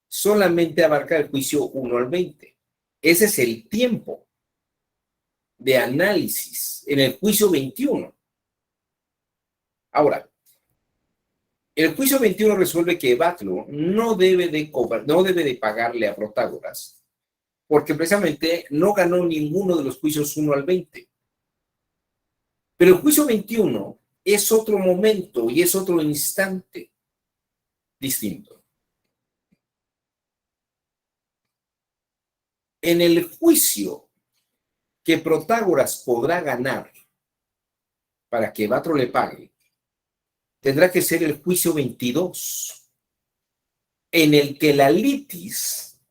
solamente abarca el juicio 1 al 20. Ese es el tiempo de análisis en el juicio 21. Ahora, el juicio 21 resuelve que Evaclo no debe de pagarle a Protágoras porque precisamente no ganó ninguno de los juicios 1 al 20. Pero el juicio 21 es otro momento y es otro instante distinto. En el juicio que Protágoras podrá ganar para que Evaclo le pague, tendrá que ser el juicio 22, en el que la litis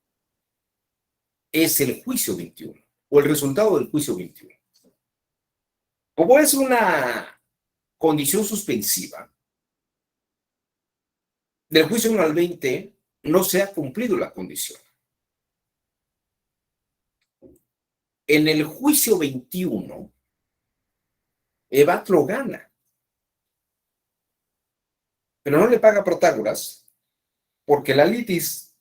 es el juicio 21, o el resultado del juicio 21. Como es una condición suspensiva, del juicio 1 al 20 no se ha cumplido la condición. En el juicio 21, Evaclo gana, pero no le paga a Protágoras porque la litis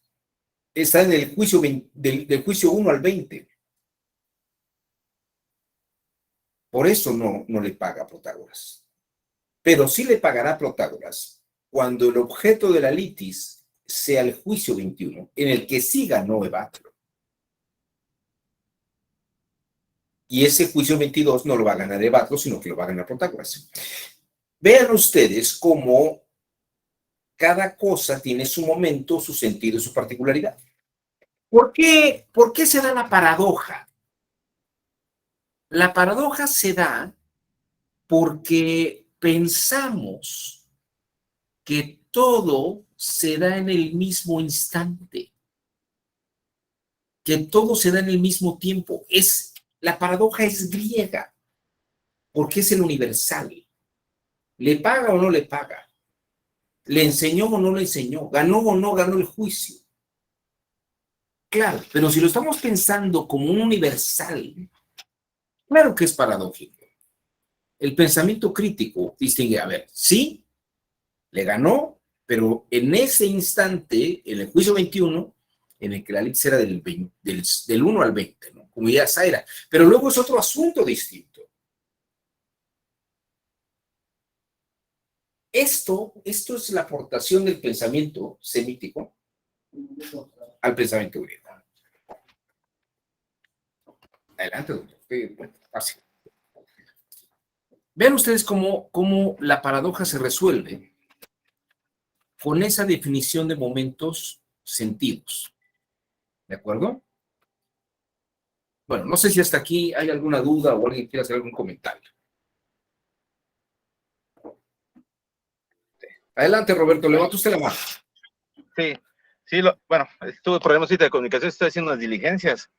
está en el juicio del juicio 1 al 20. Por eso no le paga a Protágoras. Pero sí le pagará a Protágoras cuando el objeto de la litis sea el juicio 21, en el que sí ganó Evátero. Y ese juicio 22 no lo va a ganar Evátero, sino que lo va a ganar Protágoras. Vean ustedes cómo cada cosa tiene su momento, su sentido y su particularidad. ¿Por qué se da la paradoja? La paradoja se da porque pensamos que todo se da en el mismo instante, que todo se da en el mismo tiempo. La paradoja es griega, porque es el universal. ¿Le paga o no le paga? ¿Le enseñó o no le enseñó? ¿Ganó o no ganó el juicio? Claro, pero si lo estamos pensando como un universal, claro que es paradójico. El pensamiento crítico distingue, a ver, sí, le ganó, pero en ese instante, en el juicio 21, en el que la litis era del 1 al 20, ¿no? Como ya Zaira. Pero luego es otro asunto distinto. Esto es la aportación del pensamiento semítico al pensamiento griego. Adelante, doctor. Fácil. Vean ustedes cómo la paradoja se resuelve con esa definición de momentos sentidos. ¿De acuerdo? Bueno, no sé si hasta aquí hay alguna duda o alguien quiere hacer algún comentario. Adelante, Roberto, levanta usted la mano. Sí, bueno, tuve problemas de comunicación, estoy haciendo unas diligencias.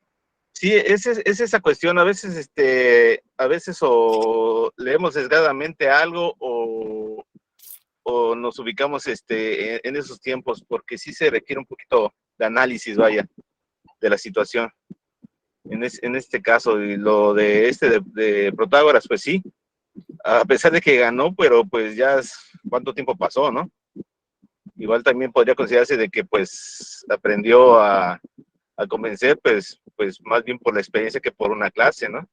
Sí, es esa cuestión, a veces o leemos sesgadamente algo o nos ubicamos en esos tiempos, porque sí se requiere un poquito de análisis, vaya, de la situación. En este caso, y lo de Protágoras, pues sí, a pesar de que ganó, pero pues ya cuánto tiempo pasó, ¿no? Igual también podría considerarse de que pues aprendió a convencer, pues más bien por la experiencia que por una clase, ¿no?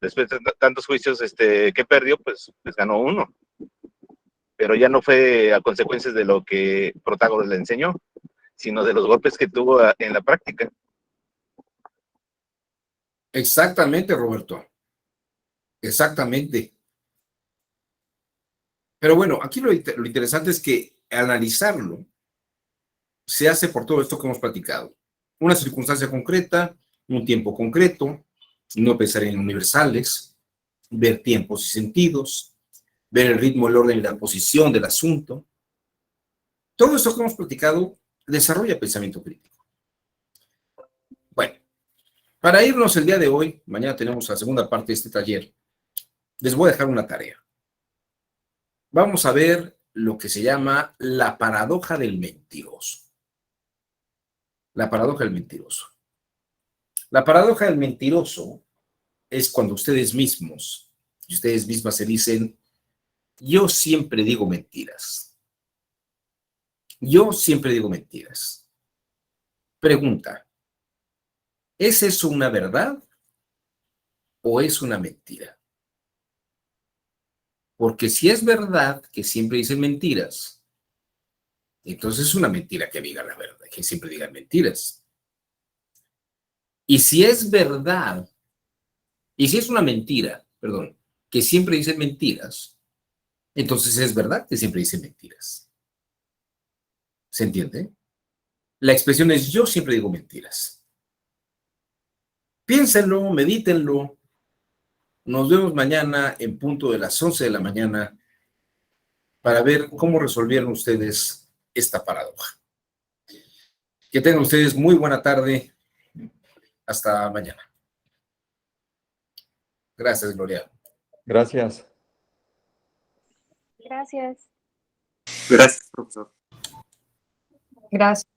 Después de tantos juicios que perdió, pues ganó uno. Pero ya no fue a consecuencias de lo que Protágoras le enseñó, sino de los golpes que tuvo en la práctica. Exactamente, Roberto. Exactamente. Pero bueno, aquí lo interesante es que analizarlo se hace por todo esto que hemos platicado. Una circunstancia concreta, un tiempo concreto, no pensar en universales, ver tiempos y sentidos, ver el ritmo, el orden y la posición del asunto. Todo esto que hemos platicado desarrolla pensamiento crítico. Bueno, para irnos el día de hoy, mañana tenemos la segunda parte de este taller, les voy a dejar una tarea. Vamos a ver lo que se llama la paradoja del mentiroso. La paradoja del mentiroso. La paradoja del mentiroso es cuando ustedes mismos y ustedes mismas se dicen, yo siempre digo mentiras. Yo siempre digo mentiras. Pregunta, ¿es eso una verdad o es una mentira? Porque si es verdad que siempre dicen mentiras, entonces es una mentira que digan la verdad, que siempre digan mentiras. Y si es verdad, y si es una mentira, perdón, que siempre dicen mentiras, entonces es verdad que siempre dicen mentiras. ¿Se entiende? La expresión es yo siempre digo mentiras. Piénsenlo, medítenlo. Nos vemos mañana en punto de las 11 de la mañana para ver cómo resolvieron ustedes esta paradoja. Que tengan ustedes muy buena tarde. Hasta mañana. Gracias, Gloria. Gracias. Gracias. Gracias, profesor. Gracias.